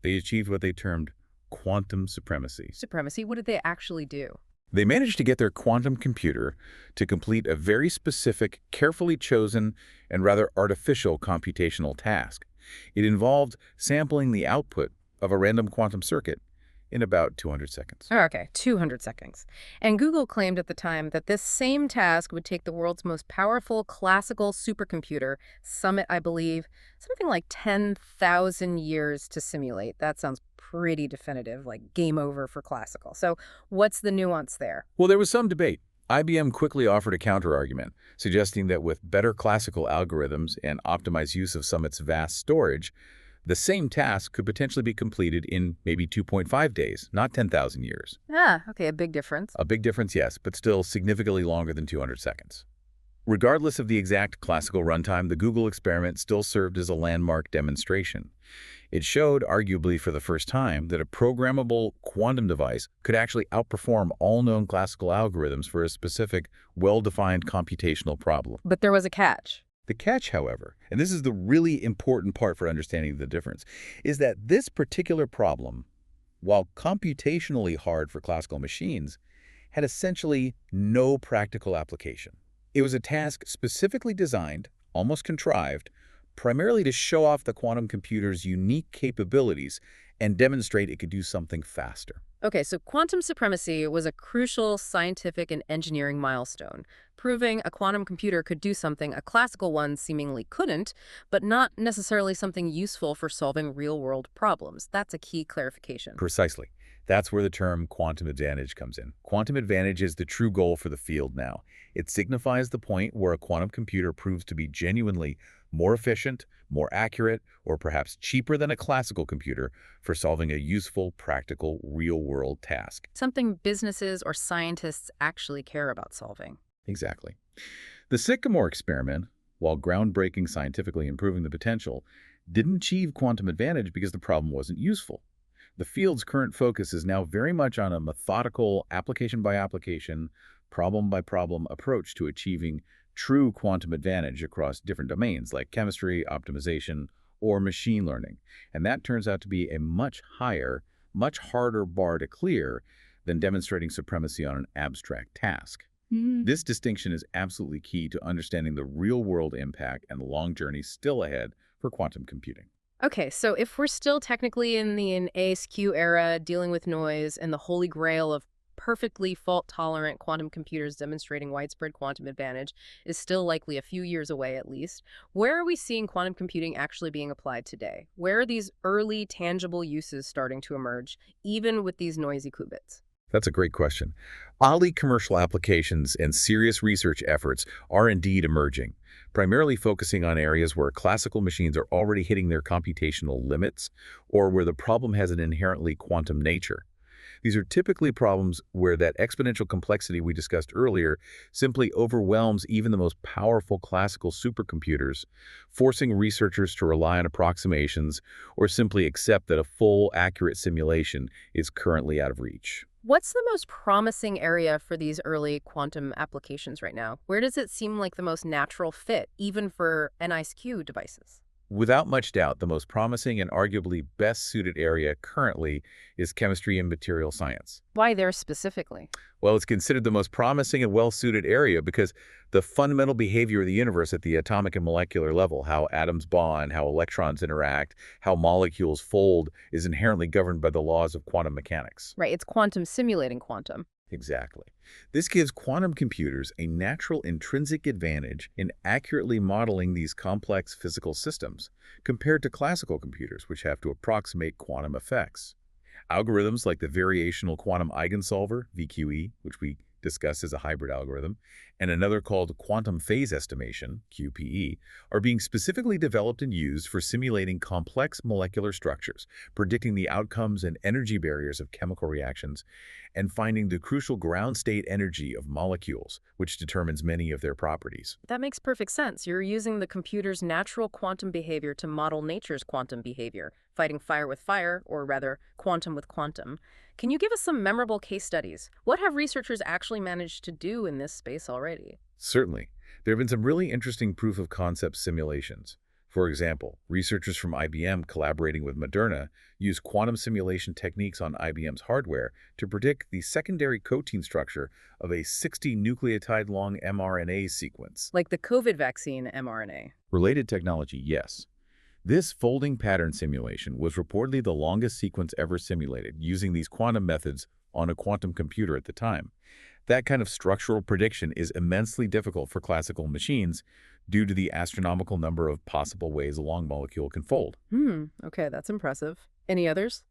They achieved what they termed quantum supremacy. Supremacy? What did they actually do? They managed to get their quantum computer to complete a very specific, carefully chosen, and rather artificial computational task. It involved sampling the output of a random quantum circuit in about 200 seconds. Oh, okay, 200 seconds. And Google claimed at the time that this same task would take the world's most powerful classical supercomputer, Summit, I believe, something like 10,000 years to simulate. That sounds pretty definitive, like game over for classical. So what's the nuance there? Well, there was some debate. IBM quickly offered a counterargument, suggesting that with better classical algorithms and optimized use of Summit's vast storage, the same task could potentially be completed in maybe 2.5 days, not 10,000 years. Ah, okay, a big difference. A big difference, yes, but still significantly longer than 200 seconds. Regardless of the exact classical runtime, the Google experiment still served as a landmark demonstration. It showed, arguably for the first time, that a programmable quantum device could actually outperform all known classical algorithms for a specific, well-defined computational problem. But there was a catch. The catch, however, and this is the really important part for understanding the difference, is that this particular problem, while computationally hard for classical machines, had essentially no practical application. It was a task specifically designed, almost contrived, primarily to show off the quantum computer's unique capabilities and demonstrate it could do something faster. Okay, so quantum supremacy was a crucial scientific and engineering milestone, proving a quantum computer could do something a classical one seemingly couldn't, but not necessarily something useful for solving real-world problems. That's a key clarification. Precisely. That's where the term quantum advantage comes in. Quantum advantage is the true goal for the field now. It signifies the point where a quantum computer proves to be genuinely more efficient, more accurate, or perhaps cheaper than a classical computer for solving a useful, practical, real-world task. Something businesses or scientists actually care about solving. Exactly. The Sycamore experiment, while groundbreaking scientifically and proving the potential, didn't achieve quantum advantage because the problem wasn't useful. The field's current focus is now very much on a methodical, application-by-application, problem-by-problem approach to achieving true quantum advantage across different domains like chemistry, optimization, or machine learning. And that turns out to be a much higher, much harder bar to clear than demonstrating supremacy on an abstract task. This distinction is absolutely key to understanding the real-world impact and the long journey still ahead for quantum computing. Okay, so if we're still technically in the NISQ era, dealing with noise and the holy grail of perfectly fault-tolerant quantum computers demonstrating widespread quantum advantage is still likely a few years away at least, where are we seeing quantum computing actually being applied today? Where are these early, tangible uses starting to emerge, even with these noisy qubits? That's a great question. Early commercial applications and serious research efforts are indeed emerging, primarily focusing on areas where classical machines are already hitting their computational limits or where the problem has an inherently quantum nature. These are typically problems where that exponential complexity we discussed earlier simply overwhelms even the most powerful classical supercomputers, forcing researchers to rely on approximations or simply accept that a full, accurate simulation is currently out of reach. What's the most promising area for these early quantum applications right now? Where does it seem like the most natural fit, even for NISQ devices? Without much doubt, the most promising and arguably best suited area currently is chemistry and material science. Why there specifically? Well, it's considered the most promising and well-suited area because the fundamental behavior of the universe at the atomic and molecular level, how atoms bond, how electrons interact, how molecules fold, is inherently governed by the laws of quantum mechanics. Right, it's quantum simulating quantum. Exactly. This gives quantum computers a natural intrinsic advantage in accurately modeling these complex physical systems compared to classical computers, which have to approximate quantum effects. Algorithms like the variational quantum eigensolver, VQE, which we discussed as a hybrid algorithm, and another called quantum phase estimation, QPE, are being specifically developed and used for simulating complex molecular structures, predicting the outcomes and energy barriers of chemical reactions, and finding the crucial ground state energy of molecules, which determines many of their properties. That makes perfect sense. You're using the computer's natural quantum behavior to model nature's quantum behavior, fighting fire with fire, or rather, quantum with quantum. Can you give us some memorable case studies? What have researchers actually managed to do in this space already? Certainly. There have been some really interesting proof-of-concept simulations. For example, researchers from IBM collaborating with Moderna use quantum simulation techniques on IBM's hardware to predict the secondary protein structure of a 60-nucleotide-long mRNA sequence. Like the COVID vaccine mRNA. Related technology, yes. This folding pattern simulation was reportedly the longest sequence ever simulated using these quantum methods on a quantum computer at the time. That kind of structural prediction is immensely difficult for classical machines due to the astronomical number of possible ways a long molecule can fold. Okay, that's impressive. Any others?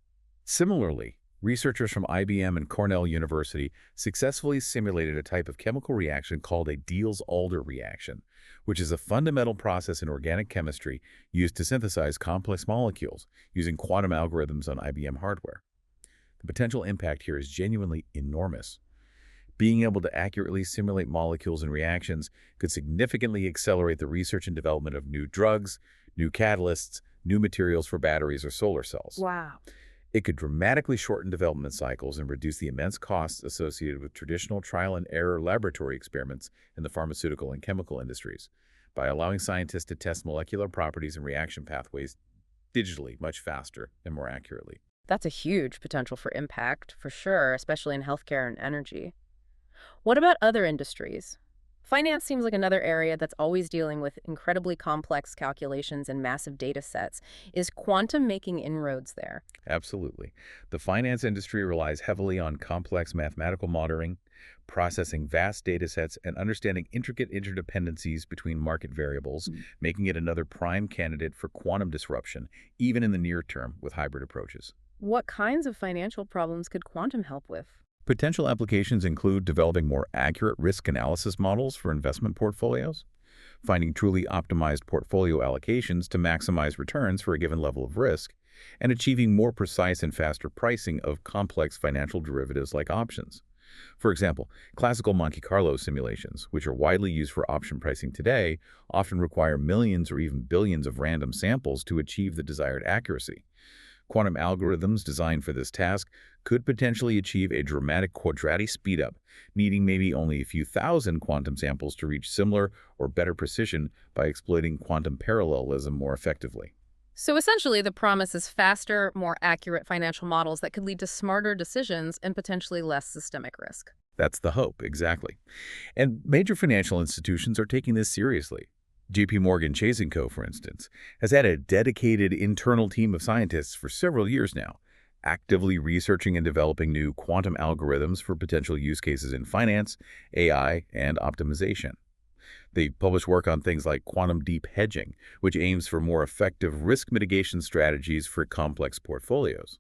Similarly, researchers from IBM and Cornell University successfully simulated a type of chemical reaction called a Diels-Alder reaction, which is a fundamental process in organic chemistry used to synthesize complex molecules using quantum algorithms on IBM hardware. The potential impact here is genuinely enormous. Being able to accurately simulate molecules and reactions could significantly accelerate the research and development of new drugs, new catalysts, new materials for batteries or solar cells. Wow. It could dramatically shorten development cycles and reduce the immense costs associated with traditional trial-and-error laboratory experiments in the pharmaceutical and chemical industries by allowing scientists to test molecular properties and reaction pathways digitally much faster and more accurately. That's a huge potential for impact, for sure, especially in healthcare and energy. What about other industries? Finance seems like another area that's always dealing with incredibly complex calculations and massive data sets. Is quantum making inroads there? Absolutely. The finance industry relies heavily on complex mathematical modeling, processing vast data sets, and understanding intricate interdependencies between market variables, making it another prime candidate for quantum disruption, even in the near term with hybrid approaches. What kinds of financial problems could quantum help with? Potential applications include developing more accurate risk analysis models for investment portfolios, finding truly optimized portfolio allocations to maximize returns for a given level of risk, and achieving more precise and faster pricing of complex financial derivatives like options. For example, classical Monte Carlo simulations, which are widely used for option pricing today, often require millions or even billions of random samples to achieve the desired accuracy. Quantum algorithms designed for this task could potentially achieve a dramatic quadratic speedup, needing maybe only a few thousand quantum samples to reach similar or better precision by exploiting quantum parallelism more effectively. So essentially, the promise is faster, more accurate financial models that could lead to smarter decisions and potentially less systemic risk. That's the hope, exactly. And major financial institutions are taking this seriously. JP Morgan Chase & Co., for instance, has had a dedicated internal team of scientists for several years now, actively researching and developing new quantum algorithms for potential use cases in finance, AI, and optimization. They publish work on things like quantum deep hedging, which aims for more effective risk mitigation strategies for complex portfolios.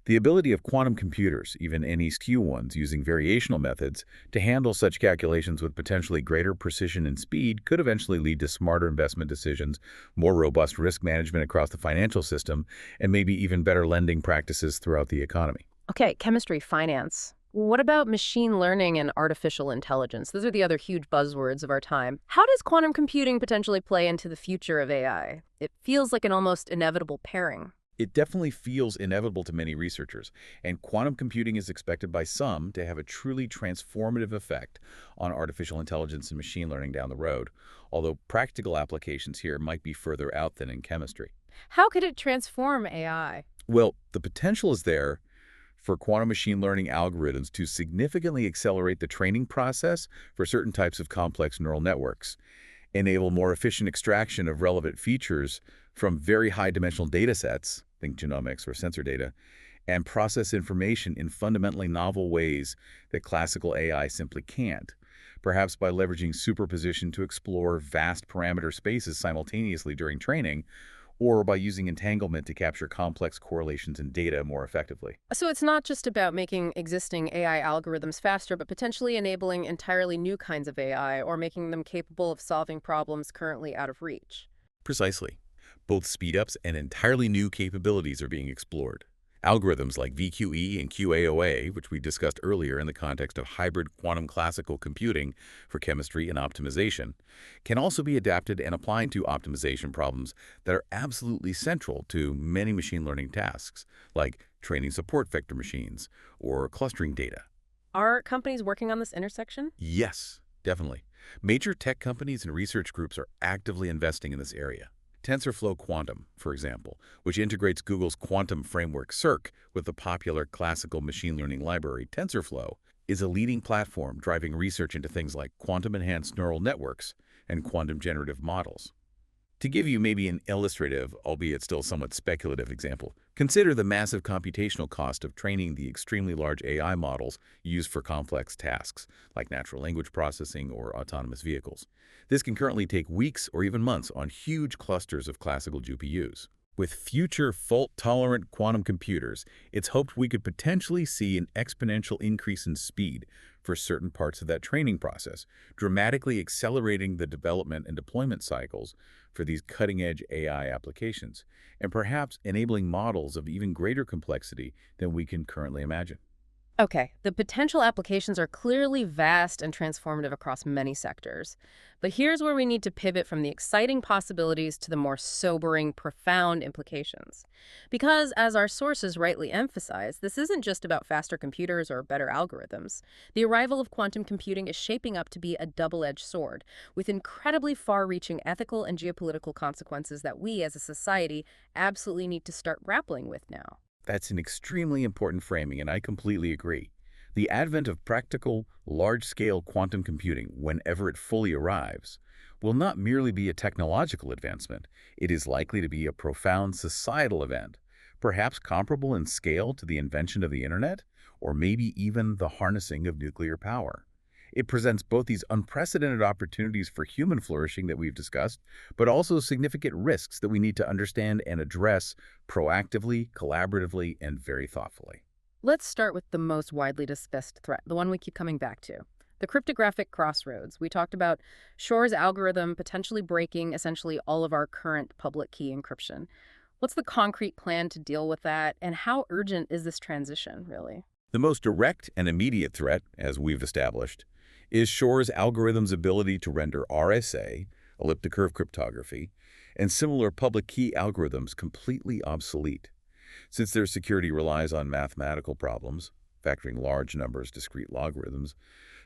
The ability of quantum computers, even NISQ ones using variational methods, to handle such calculations with potentially greater precision and speed could eventually lead to smarter investment decisions, more robust risk management across the financial system, and maybe even better lending practices throughout the economy. Okay, chemistry, finance. What about machine learning and artificial intelligence? Those are the other huge buzzwords of our time. How does quantum computing potentially play into the future of AI? It feels like an almost inevitable pairing. It definitely feels inevitable to many researchers, and quantum computing is expected by some to have a truly transformative effect on artificial intelligence and machine learning down the road, although practical applications here might be further out than in chemistry. How could it transform AI? Well, the potential is there for quantum machine learning algorithms to significantly accelerate the training process for certain types of complex neural networks, enable more efficient extraction of relevant features from very high-dimensional data sets, think genomics or sensor data, and process information in fundamentally novel ways that classical AI simply can't, perhaps by leveraging superposition to explore vast parameter spaces simultaneously during training, or by using entanglement to capture complex correlations in data more effectively. So it's not just about making existing AI algorithms faster, but potentially enabling entirely new kinds of AI or making them capable of solving problems currently out of reach. Precisely. Both speedups and entirely new capabilities are being explored. Algorithms like VQE and QAOA, which we discussed earlier in the context of hybrid quantum classical computing for chemistry and optimization, can also be adapted and applied to optimization problems that are absolutely central to many machine learning tasks, like training support vector machines or clustering data. Are companies working on this intersection? Yes, definitely. Major tech companies and research groups are actively investing in this area. TensorFlow Quantum, for example, which integrates Google's quantum framework Cirq with the popular classical machine learning library TensorFlow, is a leading platform driving research into things like quantum-enhanced neural networks and quantum generative models. To give you maybe an illustrative, albeit still somewhat speculative example, consider the massive computational cost of training the extremely large AI models used for complex tasks, like natural language processing or autonomous vehicles. This can currently take weeks or even months on huge clusters of classical GPUs. With future fault-tolerant quantum computers, it's hoped we could potentially see an exponential increase in speed for certain parts of that training process, dramatically accelerating the development and deployment cycles for these cutting-edge AI applications, and perhaps enabling models of even greater complexity than we can currently imagine. Okay, the potential applications are clearly vast and transformative across many sectors. But here's where we need to pivot from the exciting possibilities to the more sobering, profound implications. Because, as our sources rightly emphasize, this isn't just about faster computers or better algorithms. The arrival of quantum computing is shaping up to be a double-edged sword, with incredibly far-reaching ethical and geopolitical consequences that we, as a society, absolutely need to start grappling with now. That's an extremely important framing, and I completely agree. The advent of practical, large-scale quantum computing, whenever it fully arrives, will not merely be a technological advancement. It is likely to be a profound societal event, perhaps comparable in scale to the invention of the Internet, or maybe even the harnessing of nuclear power. It presents both these unprecedented opportunities for human flourishing that we've discussed, but also significant risks that we need to understand and address proactively, collaboratively, and very thoughtfully. Let's start with the most widely discussed threat, the one we keep coming back to. The cryptographic crossroads. We talked about Shor's algorithm potentially breaking essentially all of our current public key encryption. What's the concrete plan to deal with that, and how urgent is this transition, really? The most direct and immediate threat, as we've established, is Shor's algorithm's ability to render RSA, elliptic curve cryptography, and similar public key algorithms completely obsolete. Since their security relies on mathematical problems, factoring large numbers, discrete logarithms,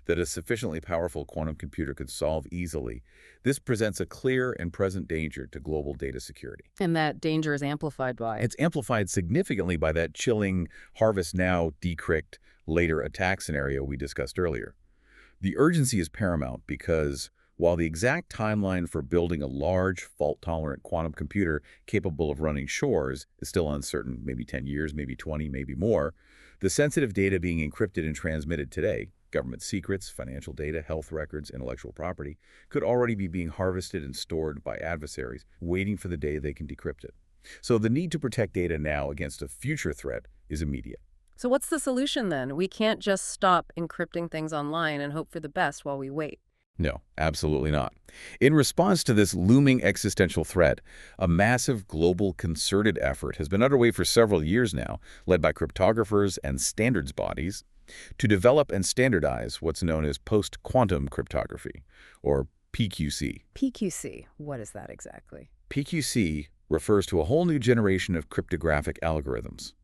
that a sufficiently powerful quantum computer could solve easily, this presents a clear and present danger to global data security. And that danger is amplified by It's amplified significantly by that chilling harvest now, decrypt later attack scenario we discussed earlier. The urgency is paramount because while the exact timeline for building a large, fault-tolerant quantum computer capable of running Shor's is still uncertain, maybe 10 years, maybe 20, maybe more, the sensitive data being encrypted and transmitted today, government secrets, financial data, health records, intellectual property, could already be being harvested and stored by adversaries, waiting for the day they can decrypt it. So the need to protect data now against a future threat is immediate. So what's the solution then? We can't just stop encrypting things online and hope for the best while we wait. No, absolutely not. In response to this looming existential threat, a massive global concerted effort has been underway for several years now, led by cryptographers and standards bodies, to develop and standardize what's known as post-quantum cryptography, or PQC. PQC, what is that exactly? PQC refers to a whole new generation of cryptographic algorithms.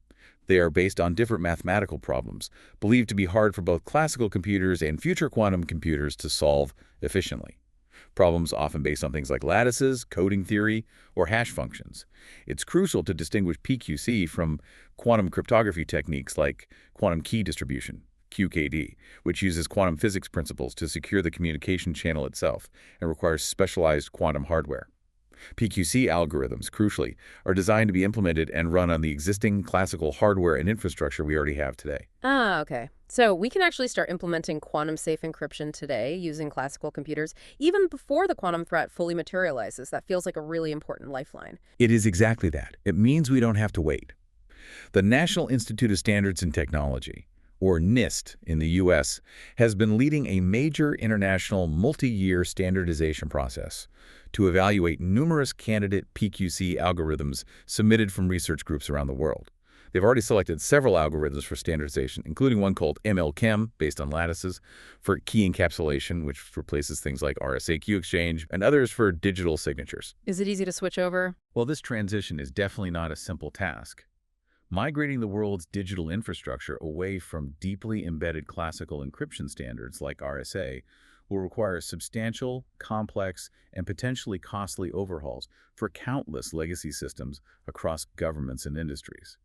They are based on different mathematical problems, believed to be hard for both classical computers and future quantum computers to solve efficiently. Problems often based on things like lattices, coding theory, or hash functions. It's crucial to distinguish PQC from quantum cryptography techniques like quantum key distribution, QKD, which uses quantum physics principles to secure the communication channel itself and requires specialized quantum hardware. PQC algorithms, crucially, are designed to be implemented and run on the existing classical hardware and infrastructure we already have today. Ah, okay. So we can actually start implementing quantum-safe encryption today using classical computers, even before the quantum threat fully materializes. That feels like a really important lifeline. It is exactly that. It means we don't have to wait. The National Institute of Standards and Technology, or NIST in the U.S., has been leading a major international multi-year standardization process to evaluate numerous candidate PQC algorithms submitted from research groups around the world. They've already selected several algorithms for standardization, including one called ML-Chem, based on lattices, for key encapsulation, which replaces things like RSA-Q exchange, and others for digital signatures. Is it easy to switch over? Well, this transition is definitely not a simple task. Migrating the world's digital infrastructure away from deeply embedded classical encryption standards like RSA will require substantial, complex, and potentially costly overhauls for countless legacy systems across governments and industries.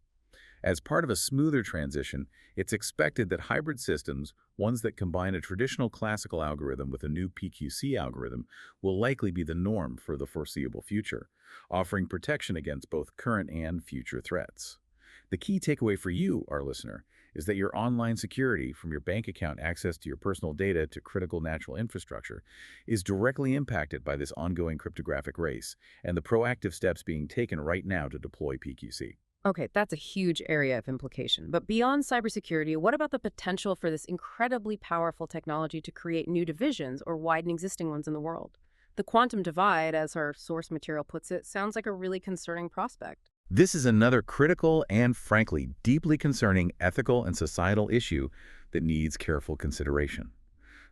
As part of a smoother transition, it's expected that hybrid systems, ones that combine a traditional classical algorithm with a new PQC algorithm, will likely be the norm for the foreseeable future, offering protection against both current and future threats. The key takeaway for you, our listener, is that your online security, from your bank account access to your personal data to critical natural infrastructure, is directly impacted by this ongoing cryptographic race and the proactive steps being taken right now to deploy PQC. Okay, that's a huge area of implication. But beyond cybersecurity, what about the potential for this incredibly powerful technology to create new divisions or widen existing ones in the world? The quantum divide, as our source material puts it, sounds like a really concerning prospect. This is another critical and, frankly, deeply concerning ethical and societal issue that needs careful consideration.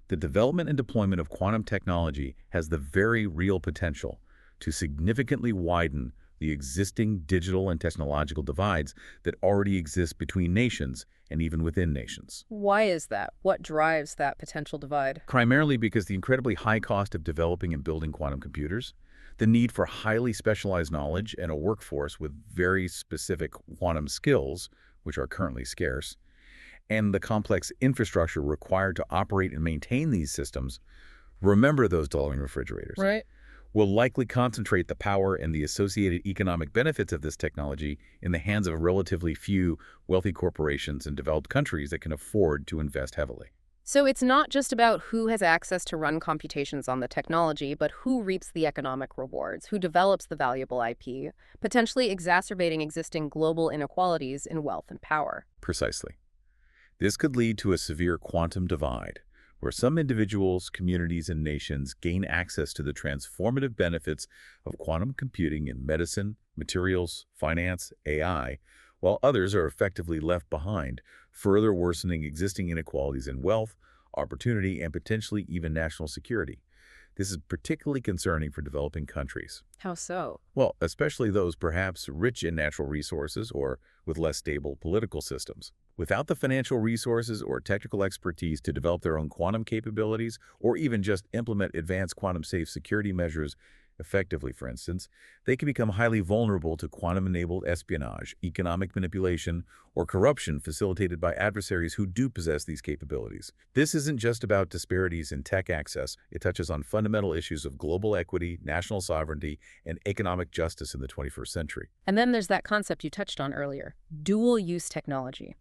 The development and deployment of quantum technology has the very real potential to significantly widen the existing digital and technological divides that already exist between nations and even within nations. Why is that? What drives that potential divide? Primarily because the incredibly high cost of developing and building quantum computers, the need for highly specialized knowledge and a workforce with very specific quantum skills, which are currently scarce, and the complex infrastructure required to operate and maintain these systems, remember those darling refrigerators, Right. will likely concentrate the power and the associated economic benefits of this technology in the hands of relatively few wealthy corporations in developed countries that can afford to invest heavily. So it's not just about who has access to run computations on the technology, but who reaps the economic rewards, who develops the valuable IP, potentially exacerbating existing global inequalities in wealth and power. Precisely. This could lead to a severe quantum divide, where some individuals, communities, and nations gain access to the transformative benefits of quantum computing in medicine, materials, finance, AI, while others are effectively left behind, further worsening existing inequalities in wealth, opportunity, and potentially even national security. This is particularly concerning for developing countries. How so? Well, especially those perhaps rich in natural resources or with less stable political systems. Without the financial resources or technical expertise to develop their own quantum capabilities or even just implement advanced quantum-safe security measures effectively, for instance, they can become highly vulnerable to quantum-enabled espionage, economic manipulation, or corruption facilitated by adversaries who do possess these capabilities. This isn't just about disparities in tech access. It touches on fundamental issues of global equity, national sovereignty, and economic justice in the 21st century. And then there's that concept you touched on earlier, dual-use technology.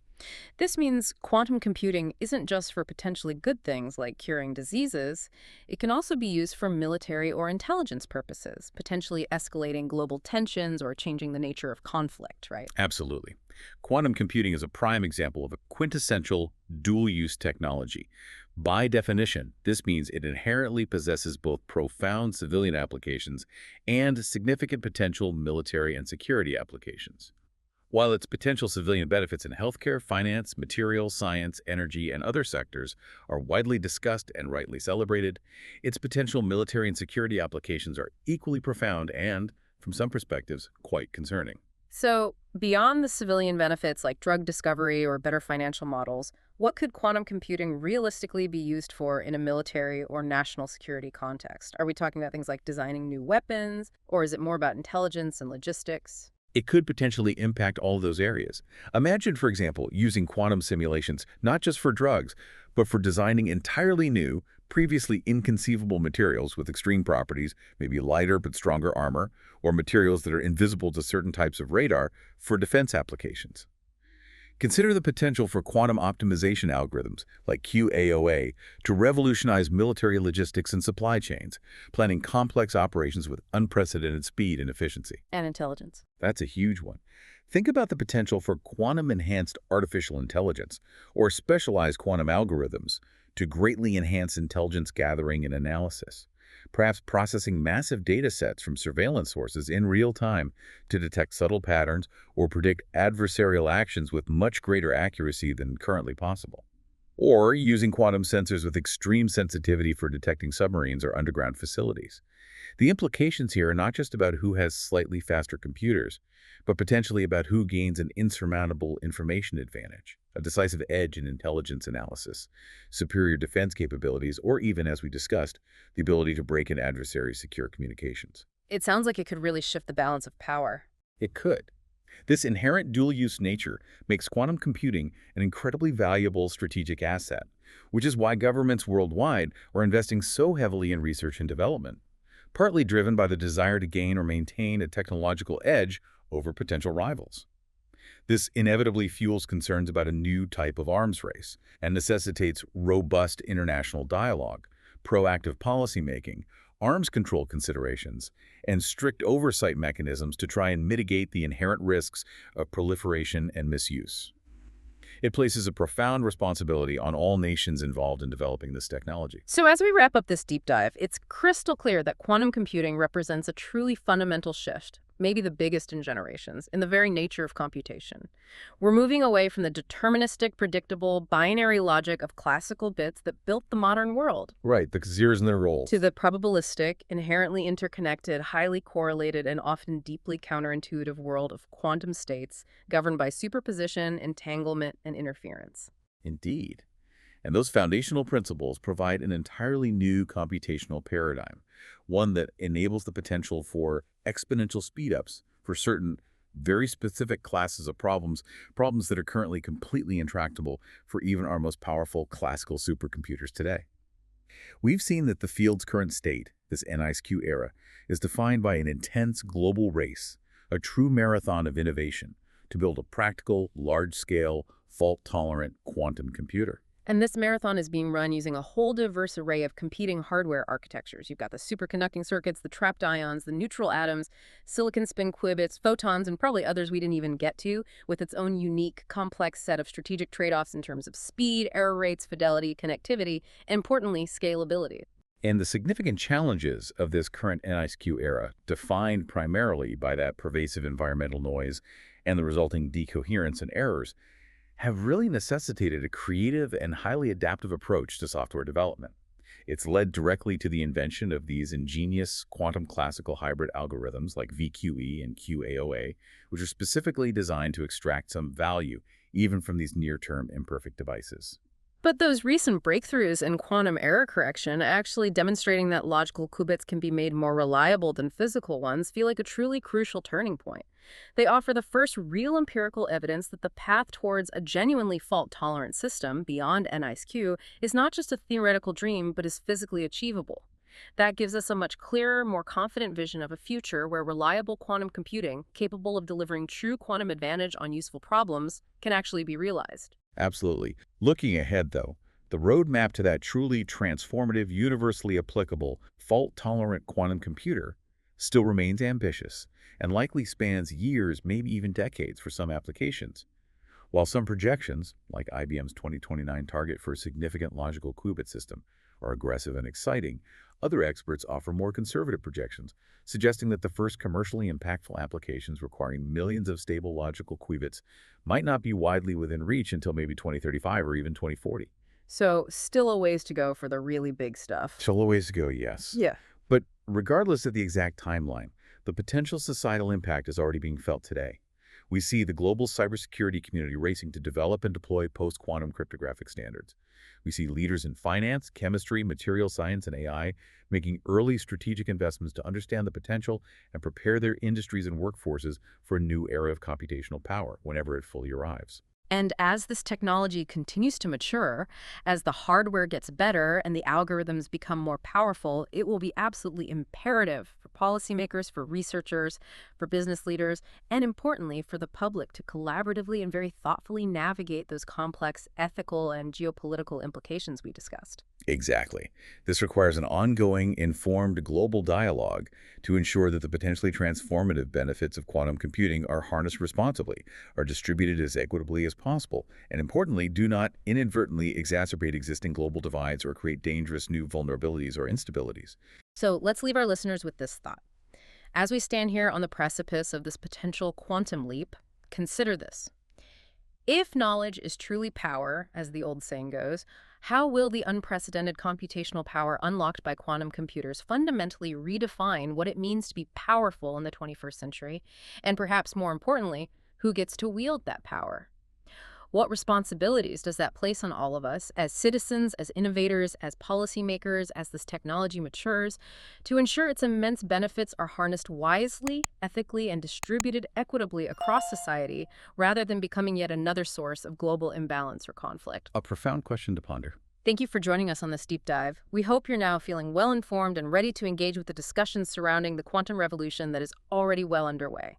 This means quantum computing isn't just for potentially good things like curing diseases. It can also be used for military or intelligence purposes, potentially escalating global tensions or changing the nature of conflict, right? Absolutely. Quantum computing is a prime example of a quintessential dual-use technology. By definition, this means it inherently possesses both profound civilian applications and significant potential military and security applications. While its potential civilian benefits in healthcare, finance, materials, science, energy, and other sectors are widely discussed and rightly celebrated, its potential military and security applications are equally profound and, from some perspectives, quite concerning. So, beyond the civilian benefits like drug discovery or better financial models, what could quantum computing realistically be used for in a military or national security context? Are we talking about things like designing new weapons, or is it more about intelligence and logistics? It could potentially impact all of those areas. Imagine, for example, using quantum simulations not just for drugs, but for designing entirely new, previously inconceivable materials with extreme properties, maybe lighter but stronger armor, or materials that are invisible to certain types of radar for defense applications. Consider the potential for quantum optimization algorithms, like QAOA, to revolutionize military logistics and supply chains, planning complex operations with unprecedented speed and efficiency. And intelligence. That's a huge one. Think about the potential for quantum-enhanced artificial intelligence or specialized quantum algorithms to greatly enhance intelligence gathering and analysis, perhaps processing massive data sets from surveillance sources in real time to detect subtle patterns or predict adversarial actions with much greater accuracy than currently possible. Or using quantum sensors with extreme sensitivity for detecting submarines or underground facilities. The implications here are not just about who has slightly faster computers, but potentially about who gains an insurmountable information advantage, a decisive edge in intelligence analysis, superior defense capabilities, or even, as we discussed, the ability to break in adversaries' secure communications. It sounds like it could really shift the balance of power. It could. This inherent dual-use nature makes quantum computing an incredibly valuable strategic asset, which is why governments worldwide are investing so heavily in research and development, partly driven by the desire to gain or maintain a technological edge over potential rivals. This inevitably fuels concerns about a new type of arms race and necessitates robust international dialogue, proactive policymaking, arms control considerations, and strict oversight mechanisms to try and mitigate the inherent risks of proliferation and misuse. It places a profound responsibility on all nations involved in developing this technology. So as we wrap up this deep dive, it's crystal clear that quantum computing represents a truly fundamental shift, maybe the biggest in generations, in the very nature of computation. We're moving away from the deterministic, predictable, binary logic of classical bits that built the modern world, Right, the zeros and their rolls. to the probabilistic, inherently interconnected, highly correlated, and often deeply counterintuitive world of quantum states governed by superposition, entanglement, and interference. Indeed. And those foundational principles provide an entirely new computational paradigm, one that enables the potential for exponential speedups for certain very specific classes of problems that are currently completely intractable for even our most powerful classical supercomputers today. We've seen that the field's current state, this NISQ era, is defined by an intense global race, a true marathon of innovation, to build a practical, large-scale, fault-tolerant quantum computer. And this marathon is being run using a whole diverse array of competing hardware architectures. You've got the superconducting circuits, the trapped ions, the neutral atoms, silicon spin qubits, photons, and probably others we didn't even get to, with its own unique, complex set of strategic trade-offs in terms of speed, error rates, fidelity, connectivity, and importantly, scalability. And the significant challenges of this current NISQ era, defined primarily by that pervasive environmental noise and the resulting decoherence and errors, have really necessitated a creative and highly adaptive approach to software development. It's led directly to the invention of these ingenious quantum classical hybrid algorithms like VQE and QAOA, which are specifically designed to extract some value even from these near-term imperfect devices. But those recent breakthroughs in quantum error correction, actually demonstrating that logical qubits can be made more reliable than physical ones, feel like a truly crucial turning point. They offer the first real empirical evidence that the path towards a genuinely fault-tolerant system beyond NISQ is not just a theoretical dream, but is physically achievable. That gives us a much clearer, more confident vision of a future where reliable quantum computing, capable of delivering true quantum advantage on useful problems, can actually be realized. Absolutely. Looking ahead, though, the roadmap to that truly transformative, universally applicable, fault-tolerant quantum computer still remains ambitious and likely spans years, maybe even decades for some applications. While some projections, like IBM's 2029 target for a significant logical qubit system, are aggressive and exciting, other experts offer more conservative projections, suggesting that the first commercially impactful applications requiring millions of stable logical qubits might not be widely within reach until maybe 2035 or even 2040. So, still a ways to go for the really big stuff. Still a ways to go, yes. Yeah. But regardless of the exact timeline, the potential societal impact is already being felt today. We see the global cybersecurity community racing to develop and deploy post-quantum cryptographic standards. We see leaders in finance, chemistry, material science, and AI making early strategic investments to understand the potential and prepare their industries and workforces for a new era of computational power whenever it fully arrives. And as this technology continues to mature, as the hardware gets better and the algorithms become more powerful, it will be absolutely imperative for policymakers, for researchers, for business leaders, and importantly, for the public to collaboratively and very thoughtfully navigate those complex ethical and geopolitical implications we discussed. Exactly. This requires an ongoing, informed global dialogue to ensure that the potentially transformative benefits of quantum computing are harnessed responsibly, are distributed as equitably as possible, and importantly, do not inadvertently exacerbate existing global divides or create dangerous new vulnerabilities or instabilities. So let's leave our listeners with this thought. As we stand here on the precipice of this potential quantum leap, consider this. If knowledge is truly power, as the old saying goes, how will the unprecedented computational power unlocked by quantum computers fundamentally redefine what it means to be powerful in the 21st century? And perhaps more importantly, who gets to wield that power? What responsibilities does that place on all of us as citizens, as innovators, as policymakers, as this technology matures, to ensure its immense benefits are harnessed wisely, ethically, and distributed equitably across society, rather than becoming yet another source of global imbalance or conflict? A profound question to ponder. Thank you for joining us on this deep dive. We hope you're now feeling well-informed and ready to engage with the discussions surrounding the quantum revolution that is already well underway.